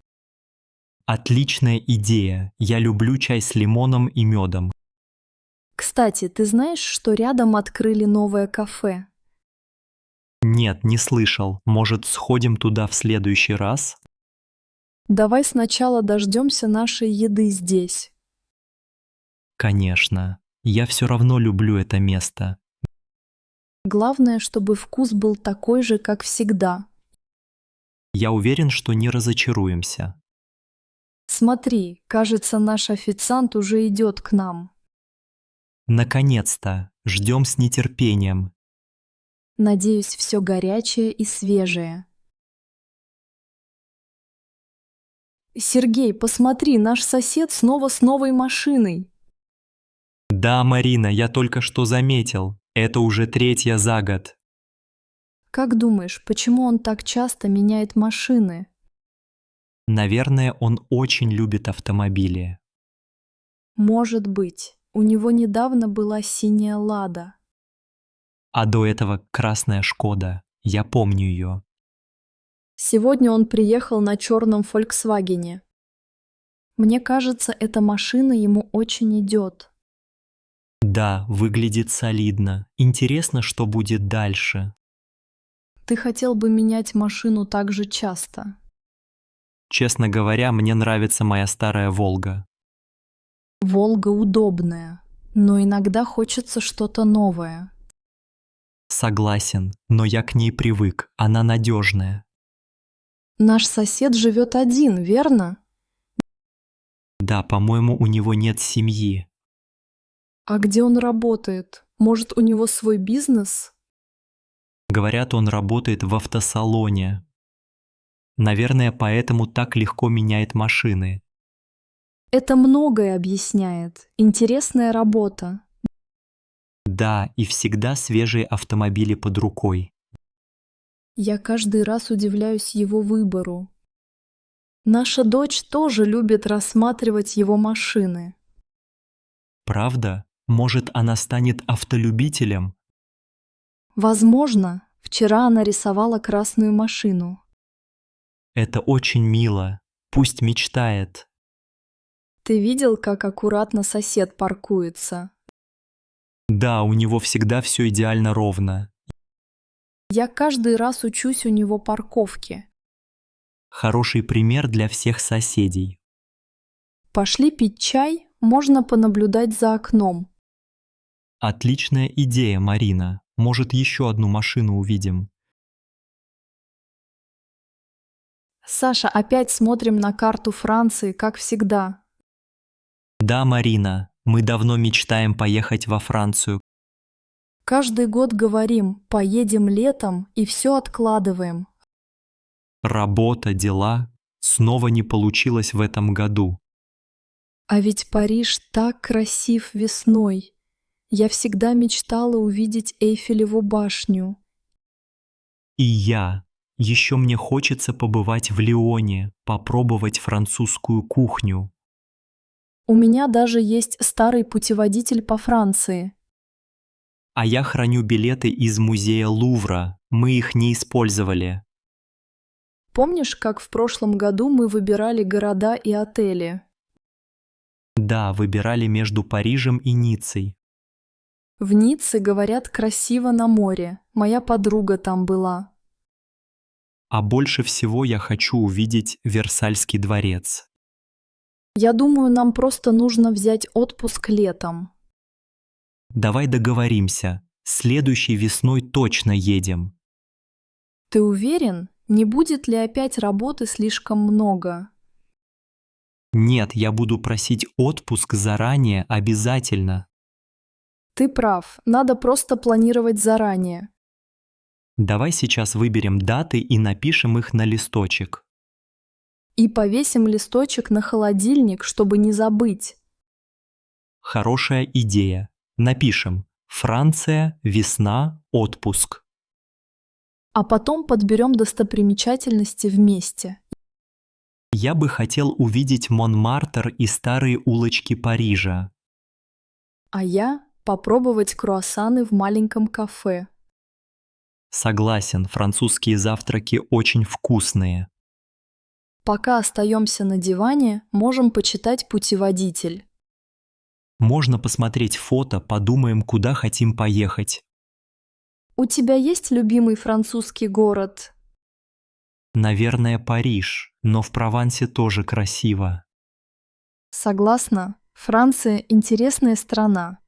Отличная идея. Я люблю чай с лимоном и медом. Кстати, ты знаешь, что рядом открыли новое кафе? Нет, не слышал. Может, сходим туда в следующий раз? Давай сначала дождемся нашей еды здесь. Конечно. Я все равно люблю это место. Главное, чтобы вкус был такой же, как всегда. Я уверен, что не разочаруемся. Смотри, кажется, наш официант уже идет к нам. Наконец-то. Ждем с нетерпением. Надеюсь, все горячее и свежее. Сергей, посмотри, наш сосед снова с новой машиной. Да, Марина, я только что заметил. Это уже 3-я за год. Как думаешь, почему он так часто меняет машины? Наверное, он очень любит автомобили. Может быть, у него недавно была синяя «Лада». А до этого красная «Шкода». Я помню ее. Сегодня он приехал на черном «Фольксвагене». Мне кажется, эта машина ему очень идет. Да, выглядит солидно. Интересно, что будет дальше. Ты хотел бы менять машину так же часто? Честно говоря, мне нравится моя старая «Волга». «Волга» удобная, но иногда хочется что-то новое. Согласен, но я к ней привык. Она надежная. Наш сосед живет один, верно? Да, по-моему, у него нет семьи. А где он работает? Может, у него свой бизнес? Говорят, он работает в автосалоне. Наверное, поэтому так легко меняет машины. Это многое объясняет. Интересная работа. Да, и всегда свежие автомобили под рукой. Я каждый раз удивляюсь его выбору. Наша дочь тоже любит рассматривать его машины. Правда? Может, она станет автолюбителем? Возможно, вчера она рисовала красную машину. Это очень мило. Пусть мечтает. Ты видел, как аккуратно сосед паркуется? Да, у него всегда все идеально ровно. Я каждый раз учусь у него парковке. Хороший пример для всех соседей. Пошли пить чай, можно понаблюдать за окном. Отличная идея, Марина. Может, еще одну машину увидим. Саша, опять смотрим на карту Франции, как всегда. Да, Марина, мы давно мечтаем поехать во Францию. Каждый год говорим, поедем летом и все откладываем. Работа, дела. Снова не получилось в этом году. А ведь Париж так красив весной. Я всегда мечтала увидеть Эйфелеву башню. И я. Еще мне хочется побывать в Лионе, попробовать французскую кухню. У меня даже есть старый путеводитель по Франции. А я храню билеты из музея Лувра. Мы их не использовали. Помнишь, как в прошлом году мы выбирали города и отели? Да, выбирали между Парижем и Ниццей. В Ницце, говорят, красиво на море. Моя подруга там была. А больше всего я хочу увидеть Версальский дворец. Я думаю, нам просто нужно взять отпуск летом. Давай договоримся. Следующей весной точно едем. Ты уверен, не будет ли опять работы слишком много? Нет, я буду просить отпуск заранее обязательно. Ты прав, надо просто планировать заранее. Давай сейчас выберем даты и напишем их на листочек. И повесим листочек на холодильник, чтобы не забыть. Хорошая идея. Напишем «Франция, весна, отпуск». А потом подберем достопримечательности вместе. Я бы хотел увидеть Монмартр и старые улочки Парижа. А я попробовать круассаны в маленьком кафе. Согласен, французские завтраки очень вкусные. Пока остаемся на диване, можем почитать путеводитель. Можно посмотреть фото, подумаем, куда хотим поехать. У тебя есть любимый французский город? Наверное, Париж, но в Провансе тоже красиво. Согласна, Франция – интересная страна.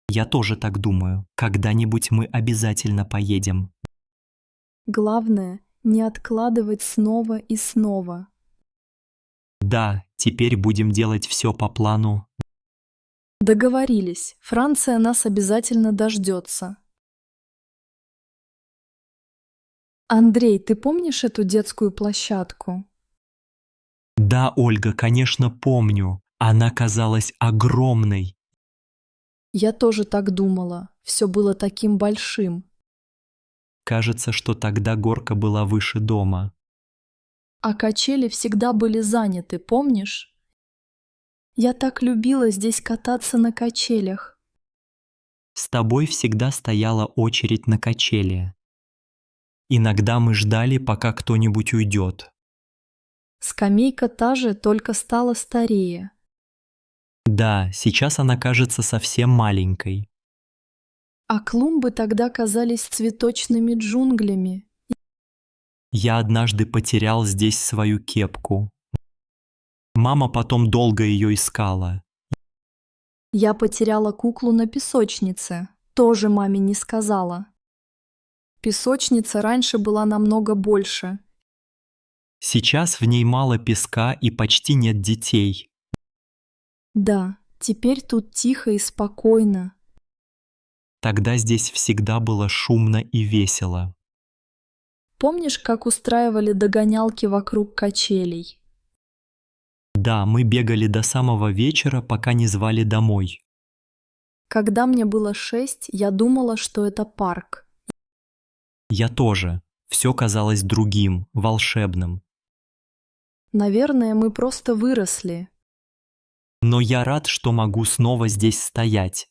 Я тоже так думаю. Когда-нибудь мы обязательно поедем. Главное – не откладывать снова и снова. Да, теперь будем делать все по плану. Договорились, Франция нас обязательно дождется. Андрей, ты помнишь эту детскую площадку? Да, Ольга, конечно, помню. Она казалась огромной. Я тоже так думала, все было таким большим. Кажется, что тогда горка была выше дома. А качели всегда были заняты, помнишь? Я так любила здесь кататься на качелях. С тобой всегда стояла очередь на качели. Иногда мы ждали, пока кто-нибудь уйдет. Скамейка та же, только стала старее. Да, сейчас она кажется совсем маленькой. А клумбы тогда казались цветочными джунглями. Я однажды потерял здесь свою кепку. Мама потом долго ее искала. Я потеряла куклу на песочнице. Тоже маме не сказала. Песочница раньше была намного больше. Сейчас в ней мало песка и почти нет детей. Да, теперь тут тихо и спокойно. Тогда здесь всегда было шумно и весело. Помнишь, как устраивали догонялки вокруг качелей? Да, мы бегали до самого вечера, пока не звали домой. Когда мне было 6, я думала, что это парк. Я тоже. Все казалось другим, волшебным. Наверное, мы просто выросли. Но я рад, что могу снова здесь стоять.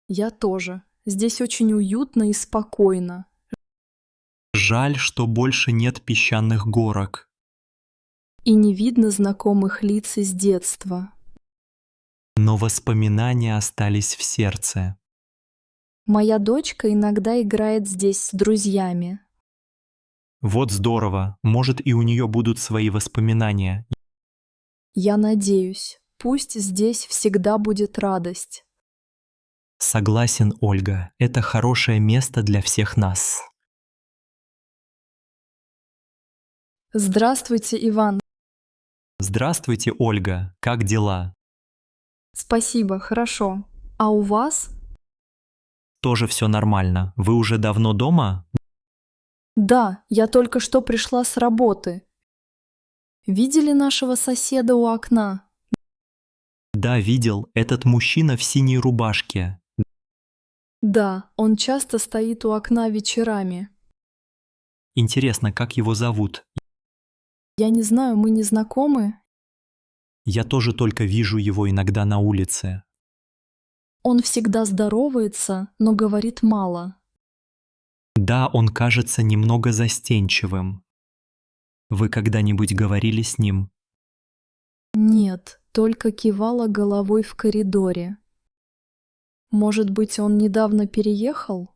Я тоже. Здесь очень уютно и спокойно. Жаль, что больше нет песчаных горок. И не видно знакомых лиц из детства. Но воспоминания остались в сердце. Моя дочка иногда играет здесь с друзьями. Вот здорово, может и у нее будут свои воспоминания. Я надеюсь, пусть здесь всегда будет радость. Согласен, Ольга, это хорошее место для всех нас. Здравствуйте, Иван. Здравствуйте, Ольга, как дела? Спасибо, хорошо. А у вас? Тоже все нормально. Вы уже давно дома? Да, я только что пришла с работы. Видели нашего соседа у окна? Да, видел, этот мужчина в синей рубашке. Да, он часто стоит у окна вечерами. Интересно, как его зовут? Я не знаю, мы не знакомы. Я тоже только вижу его иногда на улице. Он всегда здоровается, но говорит мало. Да, он кажется немного застенчивым. Вы когда-нибудь говорили с ним? Нет, только кивала головой в коридоре. Может быть, он недавно переехал?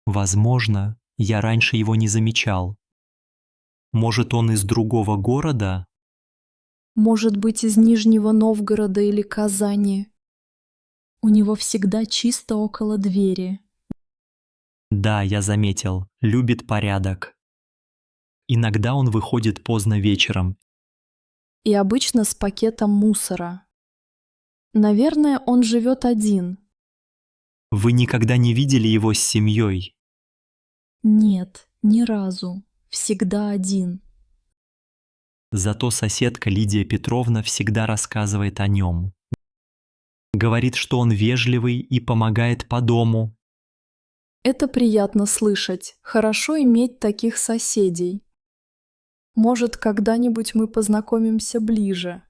Возможно, я раньше его не замечал. Может, он из другого города? Может быть, из Нижнего Новгорода или Казани? У него всегда чисто около двери. Да, я заметил, любит порядок. Иногда он выходит поздно вечером. И обычно с пакетом мусора. Наверное, он живет один. Вы никогда не видели его с семьей? Нет, ни разу. Всегда один. Зато соседка Лидия Петровна всегда рассказывает о нем. Говорит, что он вежливый и помогает по дому. Это приятно слышать. Хорошо иметь таких соседей. Может, когда-нибудь мы познакомимся ближе.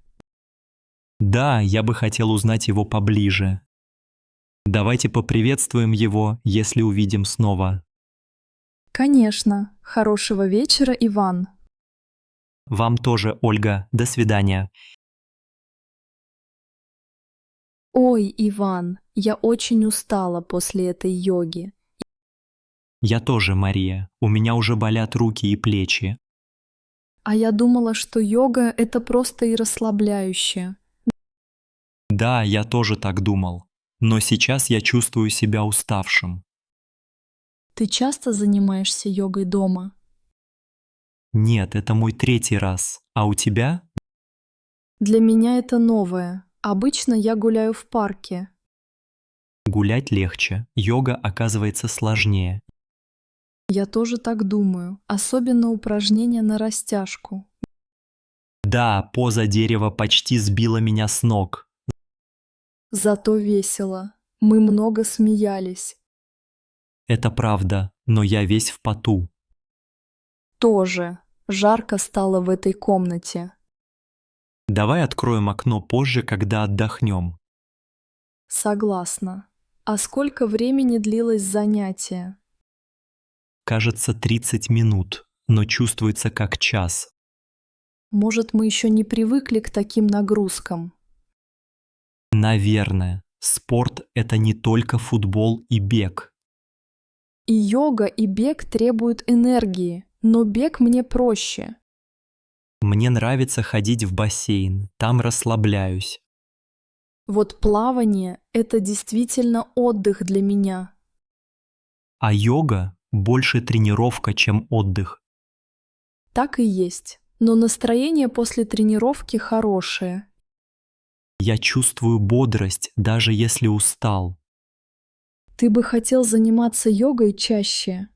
Да, я бы хотел узнать его поближе. Давайте поприветствуем его, если увидим снова. Конечно. Хорошего вечера, Иван. Вам тоже, Ольга. До свидания. Ой, Иван, я очень устала после этой йоги. Я тоже, Мария. У меня уже болят руки и плечи. А я думала, что йога – это просто и расслабляюще. Да, я тоже так думал. Но сейчас я чувствую себя уставшим. Ты часто занимаешься йогой дома? Нет, это мой 3-й раз. А у тебя? Для меня это новое. Обычно я гуляю в парке. Гулять легче. Йога оказывается сложнее. Я тоже так думаю, особенно упражнения на растяжку. Да, поза дерева почти сбила меня с ног. Зато весело. Мы много смеялись. Это правда, но я весь в поту. Тоже. Жарко стало в этой комнате. Давай откроем окно позже, когда отдохнем. Согласна. А сколько времени длилось занятие? Кажется, 30 минут, но чувствуется как час. Может, мы еще не привыкли к таким нагрузкам? Наверное, спорт – это не только футбол и бег. И йога, и бег требуют энергии, но бег мне проще. Мне нравится ходить в бассейн, там расслабляюсь. Вот плавание – это действительно отдых для меня. А йога – больше тренировка, чем отдых. Так и есть. Но настроение после тренировки хорошее. Я чувствую бодрость, даже если устал. Ты бы хотел заниматься йогой чаще?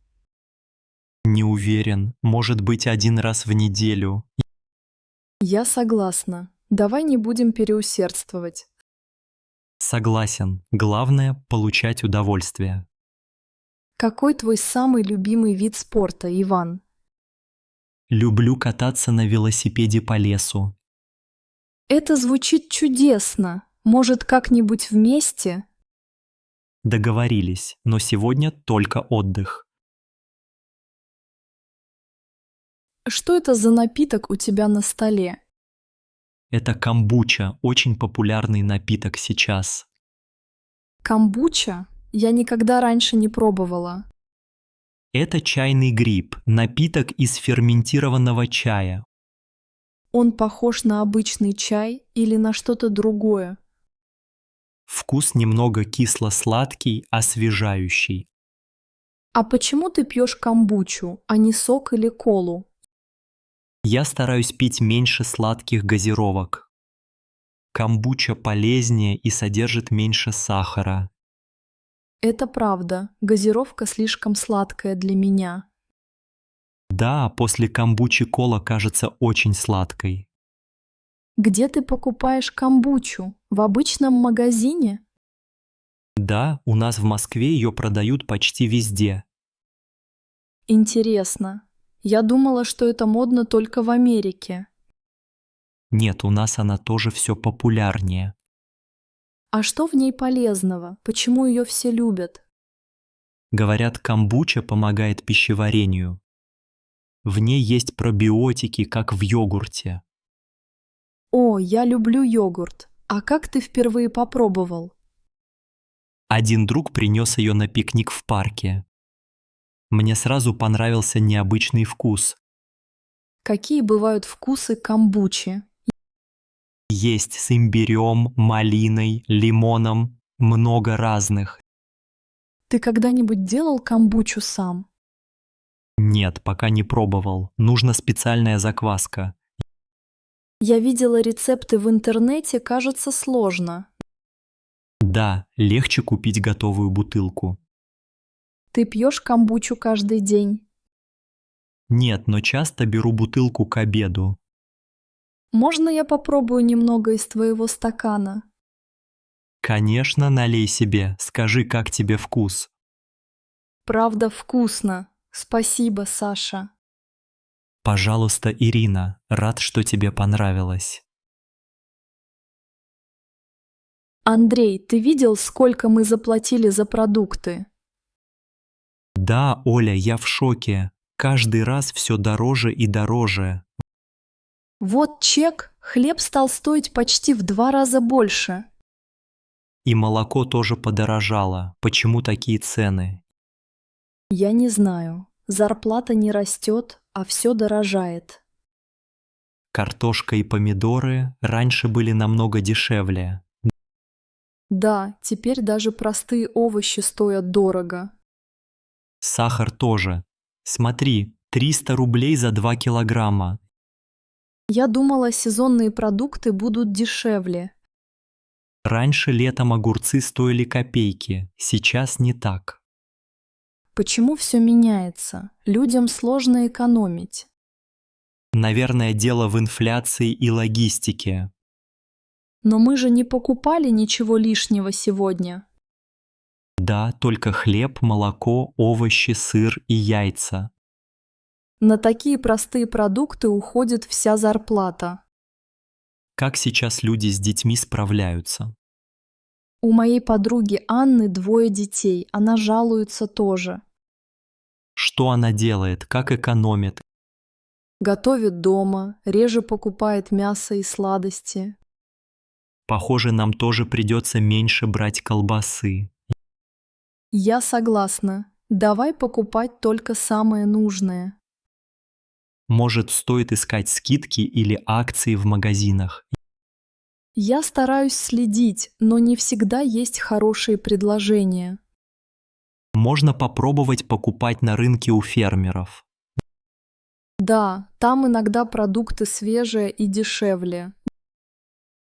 Не уверен, может быть, 1 раз в неделю. Я согласна. Давай не будем переусердствовать. Согласен, главное – получать удовольствие. Какой твой самый любимый вид спорта, Иван? Люблю кататься на велосипеде по лесу. Это звучит чудесно. Может, как-нибудь вместе? Договорились, но сегодня только отдых. Что это за напиток у тебя на столе? Это камбуча, очень популярный напиток сейчас. Камбуча? Я никогда раньше не пробовала. Это чайный гриб, напиток из ферментированного чая. Он похож на обычный чай или на что-то другое? Вкус немного кисло-сладкий, освежающий. А почему ты пьешь камбучу, а не сок или колу? Я стараюсь пить меньше сладких газировок. Камбуча полезнее и содержит меньше сахара. Это правда, газировка слишком сладкая для меня. Да, после камбучи кола кажется очень сладкой. Где ты покупаешь камбучу? В обычном магазине? Да, у нас в Москве ее продают почти везде. Интересно. Я думала, что это модно только в Америке. Нет, у нас она тоже все популярнее. А что в ней полезного? Почему ее все любят? Говорят, камбуча помогает пищеварению. В ней есть пробиотики, как в йогурте. О, я люблю йогурт. А как ты впервые попробовал? Один друг принес ее на пикник в парке. Мне сразу понравился необычный вкус. Какие бывают вкусы камбучи? Есть с имбирем, малиной, лимоном, много разных. Ты когда-нибудь делал камбучу сам? Нет, пока не пробовал. Нужна специальная закваска. Я видела рецепты в интернете, кажется, сложно. Да, легче купить готовую бутылку. Ты пьешь камбучу каждый день? Нет, но часто беру бутылку к обеду. Можно я попробую немного из твоего стакана? Конечно, налей себе. Скажи, как тебе вкус. Правда вкусно. Спасибо, Саша. Пожалуйста, Ирина, рад, что тебе понравилось. Андрей, ты видел, сколько мы заплатили за продукты? Да, Оля, я в шоке. Каждый раз все дороже и дороже. Вот чек, хлеб стал стоить почти в 2 раза больше. И молоко тоже подорожало. Почему такие цены? Я не знаю. Зарплата не растет, а все дорожает. Картошка и помидоры раньше были намного дешевле. Да, теперь даже простые овощи стоят дорого. Сахар тоже. Смотри, 300 рублей за 2 килограмма. Я думала, сезонные продукты будут дешевле. Раньше летом огурцы стоили копейки, сейчас не так. Почему все меняется? Людям сложно экономить. Наверное, дело в инфляции и логистике. Но мы же не покупали ничего лишнего сегодня. Да, только хлеб, молоко, овощи, сыр и яйца. На такие простые продукты уходит вся зарплата. Как сейчас люди с детьми справляются? У моей подруги Анны 2 детей, она жалуется тоже. Что она делает? Как экономит? Готовит дома, реже покупает мясо и сладости. Похоже, нам тоже придется меньше брать колбасы. Я согласна. Давай покупать только самое нужное. Может, стоит искать скидки или акции в магазинах? Я стараюсь следить, но не всегда есть хорошие предложения. Можно попробовать покупать на рынке у фермеров. Да, там иногда продукты свежие и дешевле.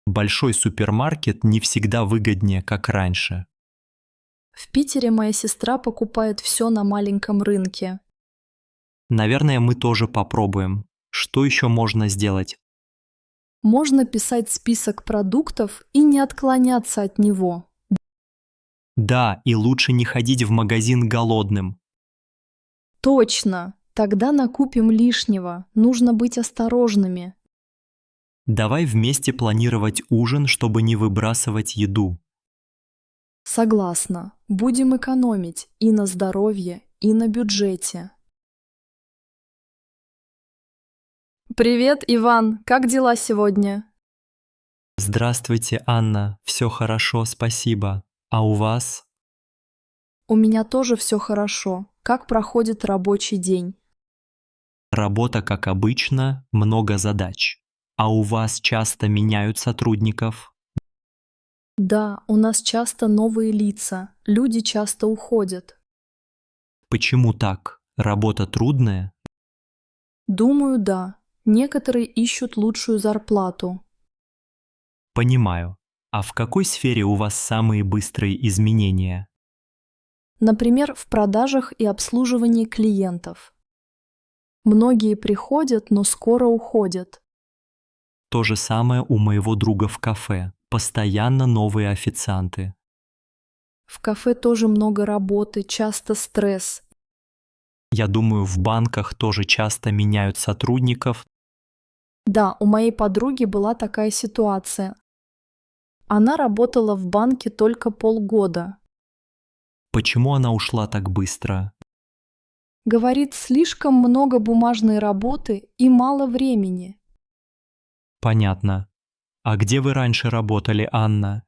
Большой супермаркет не всегда выгоднее, как раньше. В Питере моя сестра покупает все на маленьком рынке. Наверное, мы тоже попробуем. Что еще можно сделать? Можно писать список продуктов и не отклоняться от него. Да, и лучше не ходить в магазин голодным. Точно! Тогда накупим лишнего. Нужно быть осторожными. Давай вместе планировать ужин, чтобы не выбрасывать еду. Согласна. Будем экономить и на здоровье, и на бюджете. Привет, Иван. Как дела сегодня? Здравствуйте, Анна. Все хорошо, спасибо. А у вас? У меня тоже все хорошо. Как проходит рабочий день? Работа, как обычно, много задач. А у вас часто меняют сотрудников? Да, у нас часто новые лица. Люди часто уходят. Почему так? Работа трудная? Думаю, да. Некоторые ищут лучшую зарплату. Понимаю. А в какой сфере у вас самые быстрые изменения? Например, в продажах и обслуживании клиентов. Многие приходят, но скоро уходят. То же самое у моего друга в кафе. Постоянно новые официанты. В кафе тоже много работы, часто стресс. Я думаю, в банках тоже часто меняют сотрудников. Да, у моей подруги была такая ситуация. Она работала в банке только полгода. Почему она ушла так быстро? Говорит, слишком много бумажной работы и мало времени. Понятно. А где вы раньше работали, Анна?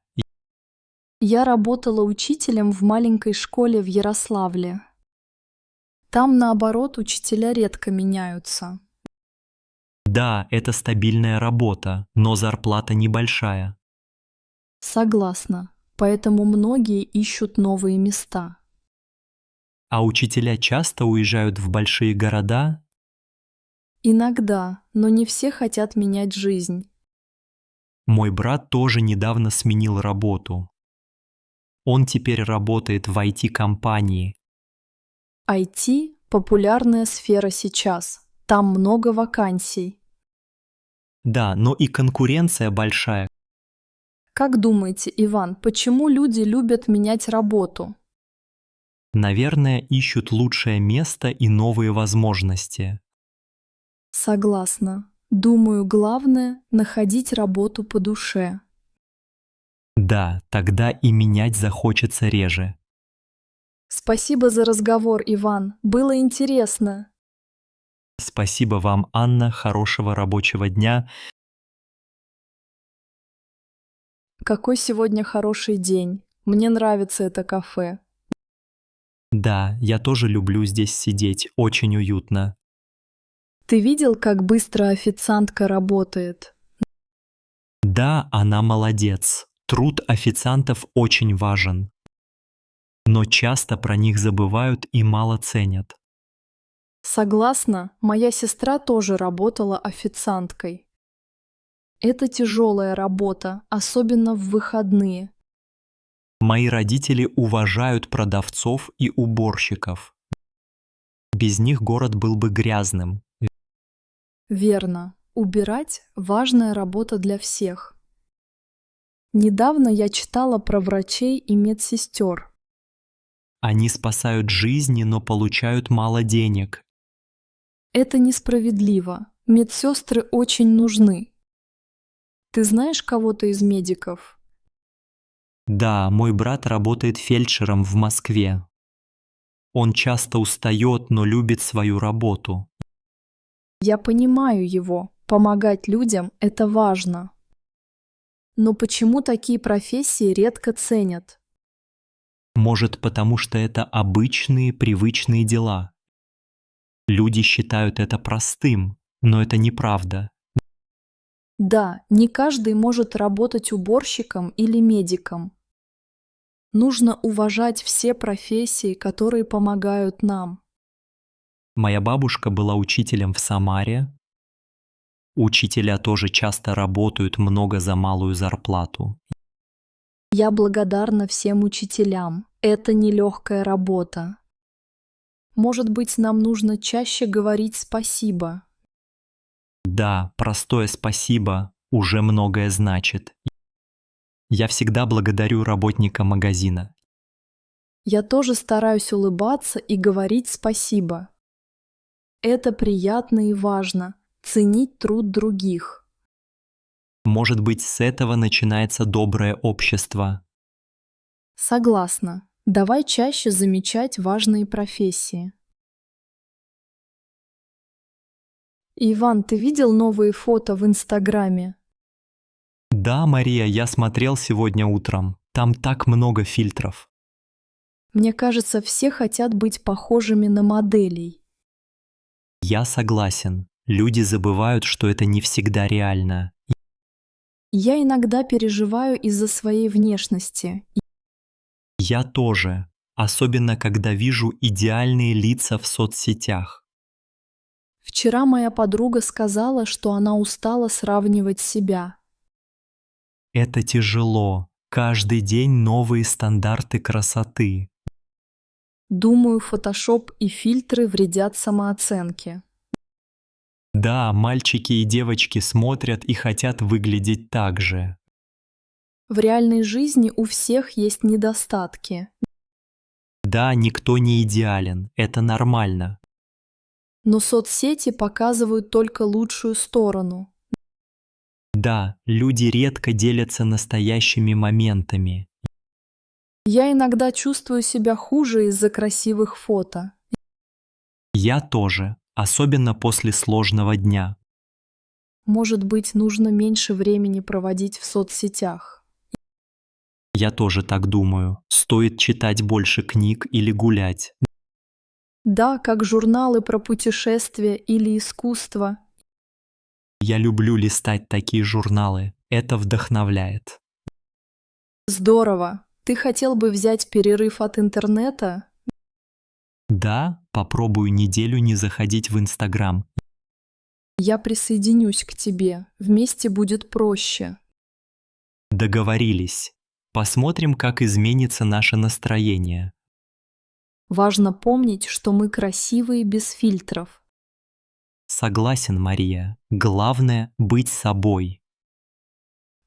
Я работала учителем в маленькой школе в Ярославле. Там, наоборот, учителя редко меняются. Да, это стабильная работа, но зарплата небольшая. Согласна. Поэтому многие ищут новые места. А учителя часто уезжают в большие города? Иногда, но не все хотят менять жизнь. Мой брат тоже недавно сменил работу. Он теперь работает в IT-компании. IT – популярная сфера сейчас. Там много вакансий. Да, но и конкуренция большая. Как думаете, Иван, почему люди любят менять работу? Наверное, ищут лучшее место и новые возможности. Согласна. Думаю, главное – находить работу по душе. Да, тогда и менять захочется реже. Спасибо за разговор, Иван. Было интересно. Спасибо вам, Анна, хорошего рабочего дня. Какой сегодня хороший день. Мне нравится это кафе. Да, я тоже люблю здесь сидеть, очень уютно. Ты видел, как быстро официантка работает? Да, она молодец. Труд официантов очень важен. Но часто про них забывают и мало ценят. Согласна, моя сестра тоже работала официанткой. Это тяжелая работа, особенно в выходные. Мои родители уважают продавцов и уборщиков. Без них город был бы грязным. Верно, убирать – важная работа для всех. Недавно я читала про врачей и медсестер. Они спасают жизни, но получают мало денег. Это несправедливо. Медсестры очень нужны. Ты знаешь кого-то из медиков? Да, мой брат работает фельдшером в Москве. Он часто устает, но любит свою работу. Я понимаю его. Помогать людям – это важно. Но почему такие профессии редко ценят? Может, потому что это обычные, привычные дела. Люди считают это простым, но это неправда. Да, не каждый может работать уборщиком или медиком. Нужно уважать все профессии, которые помогают нам. Моя бабушка была учителем в Самаре. Учителя тоже часто работают много за малую зарплату. Я благодарна всем учителям. Это нелегкая работа. Может быть, нам нужно чаще говорить спасибо. Да, простое спасибо уже многое значит. Я всегда благодарю работника магазина. Я тоже стараюсь улыбаться и говорить спасибо. Это приятно и важно – ценить труд других. Может быть, с этого начинается доброе общество. Согласна. Давай чаще замечать важные профессии. Иван, ты видел новые фото в Инстаграме? Да, Мария, я смотрел сегодня утром. Там так много фильтров. Мне кажется, все хотят быть похожими на моделей. Я согласен. Люди забывают, что это не всегда реально. Я иногда переживаю из-за своей внешности. Я тоже. Особенно, когда вижу идеальные лица в соцсетях. Вчера моя подруга сказала, что она устала сравнивать себя. Это тяжело. Каждый день новые стандарты красоты. Думаю, фотошоп и фильтры вредят самооценке. Да, мальчики и девочки смотрят и хотят выглядеть так же. В реальной жизни у всех есть недостатки. Да, никто не идеален. Это нормально. Но соцсети показывают только лучшую сторону. Да, люди редко делятся настоящими моментами. Я иногда чувствую себя хуже из-за красивых фото. Я тоже, особенно после сложного дня. Может быть, нужно меньше времени проводить в соцсетях. Я тоже так думаю. Стоит читать больше книг или гулять. Да, как журналы про путешествия или искусство. Я люблю листать такие журналы. Это вдохновляет. Здорово. Ты хотел бы взять перерыв от интернета? Да, попробую неделю не заходить в Инстаграм. Я присоединюсь к тебе. Вместе будет проще. Договорились. Посмотрим, как изменится наше настроение. Важно помнить, что мы красивые без фильтров. Согласен, Мария. Главное — быть собой.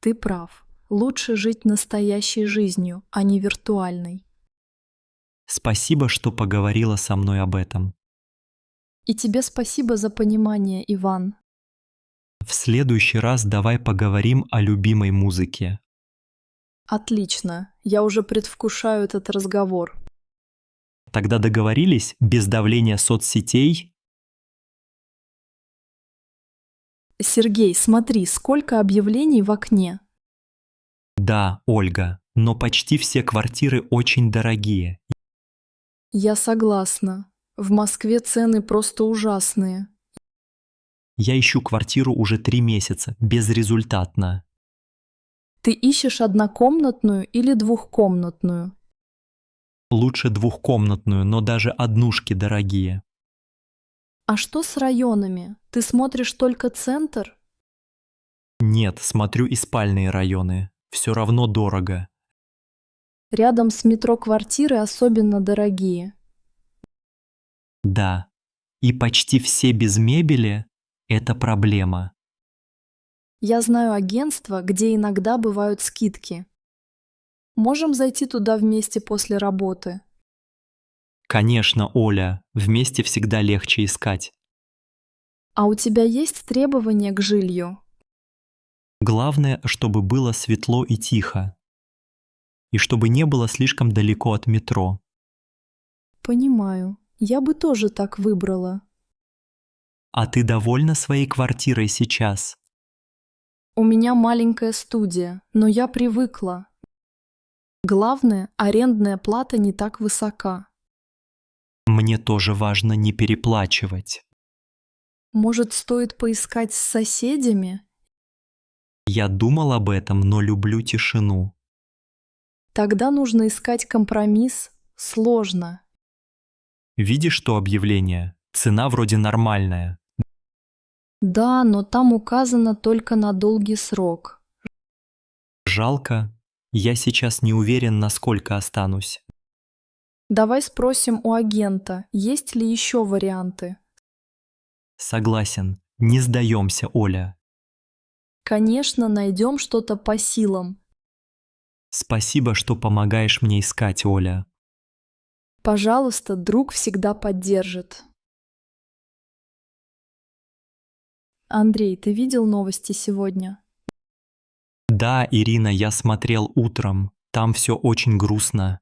Ты прав. Лучше жить настоящей жизнью, а не виртуальной. Спасибо, что поговорила со мной об этом. И тебе спасибо за понимание, Иван. В следующий раз давай поговорим о любимой музыке. Отлично. Я уже предвкушаю этот разговор. Тогда договорились, без давления соцсетей? Сергей, смотри, сколько объявлений в окне. Да, Ольга, но почти все квартиры очень дорогие. Я согласна. В Москве цены просто ужасные. Я ищу квартиру уже 3 месяца, безрезультатно. Ты ищешь однокомнатную или двухкомнатную? Лучше двухкомнатную, но даже однушки дорогие. А что с районами? Ты смотришь только центр? Нет, смотрю и спальные районы. Все равно дорого. Рядом с метро квартиры особенно дорогие. Да. И почти все без мебели – это проблема. Я знаю агентство, где иногда бывают скидки. Можем зайти туда вместе после работы? Конечно, Оля, вместе всегда легче искать. А у тебя есть требования к жилью? Главное, чтобы было светло и тихо. И чтобы не было слишком далеко от метро. Понимаю. Я бы тоже так выбрала. А ты довольна своей квартирой сейчас? У меня маленькая студия, но я привыкла. Главное, арендная плата не так высока. Мне тоже важно не переплачивать. Может, стоит поискать с соседями? Я думал об этом, но люблю тишину. Тогда нужно искать компромисс. Сложно. Видишь то объявление? Цена вроде нормальная. Да, но там указано только на долгий срок. Жалко. Я сейчас не уверен, насколько останусь. Давай спросим у агента, есть ли еще варианты. Согласен. Не сдаемся, Оля. Конечно, найдем что-то по силам. Спасибо, что помогаешь мне искать, Оля. Пожалуйста, друг всегда поддержит. Андрей, ты видел новости сегодня? Да, Ирина, я смотрел утром. Там все очень грустно.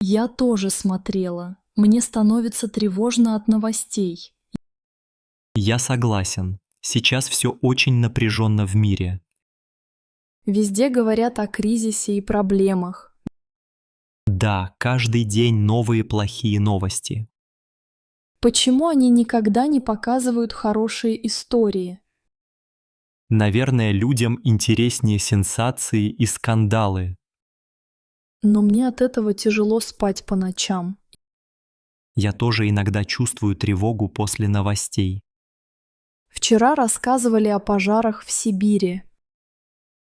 Я тоже смотрела. Мне становится тревожно от новостей. Я согласен. Сейчас все очень напряженно в мире. Везде говорят о кризисе и проблемах. Да, каждый день новые плохие новости. Почему они никогда не показывают хорошие истории? Наверное, людям интереснее сенсации и скандалы. Но мне от этого тяжело спать по ночам. Я тоже иногда чувствую тревогу после новостей. Вчера рассказывали о пожарах в Сибири.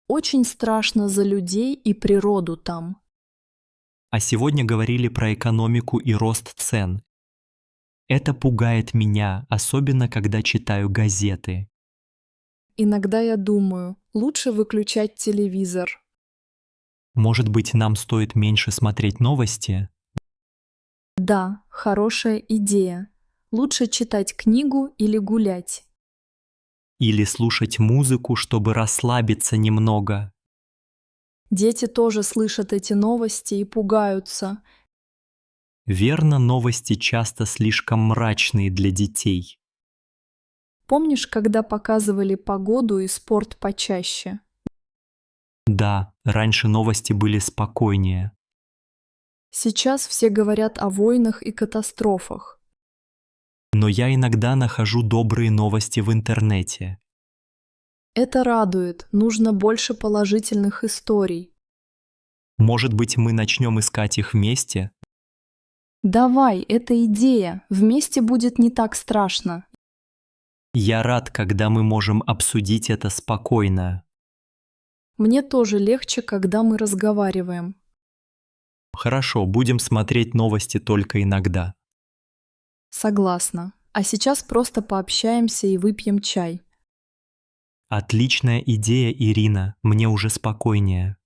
Очень страшно за людей и природу там. А сегодня говорили про экономику и рост цен. Это пугает меня, особенно когда читаю газеты. Иногда я думаю, лучше выключать телевизор. Может быть, нам стоит меньше смотреть новости? Да, хорошая идея. Лучше читать книгу или гулять. Или слушать музыку, чтобы расслабиться немного? Дети тоже слышат эти новости и пугаются. Верно, новости часто слишком мрачные для детей. Помнишь, когда показывали погоду и спорт почаще? Да, раньше новости были спокойнее. Сейчас все говорят о войнах и катастрофах. Но я иногда нахожу добрые новости в интернете. Это радует, нужно больше положительных историй. Может быть, мы начнем искать их вместе? Давай, это идея, вместе будет не так страшно. Я рад, когда мы можем обсудить это спокойно. Мне тоже легче, когда мы разговариваем. Хорошо, будем смотреть новости только иногда. Согласна. А сейчас просто пообщаемся и выпьем чай. Отличная идея, Ирина, мне уже спокойнее.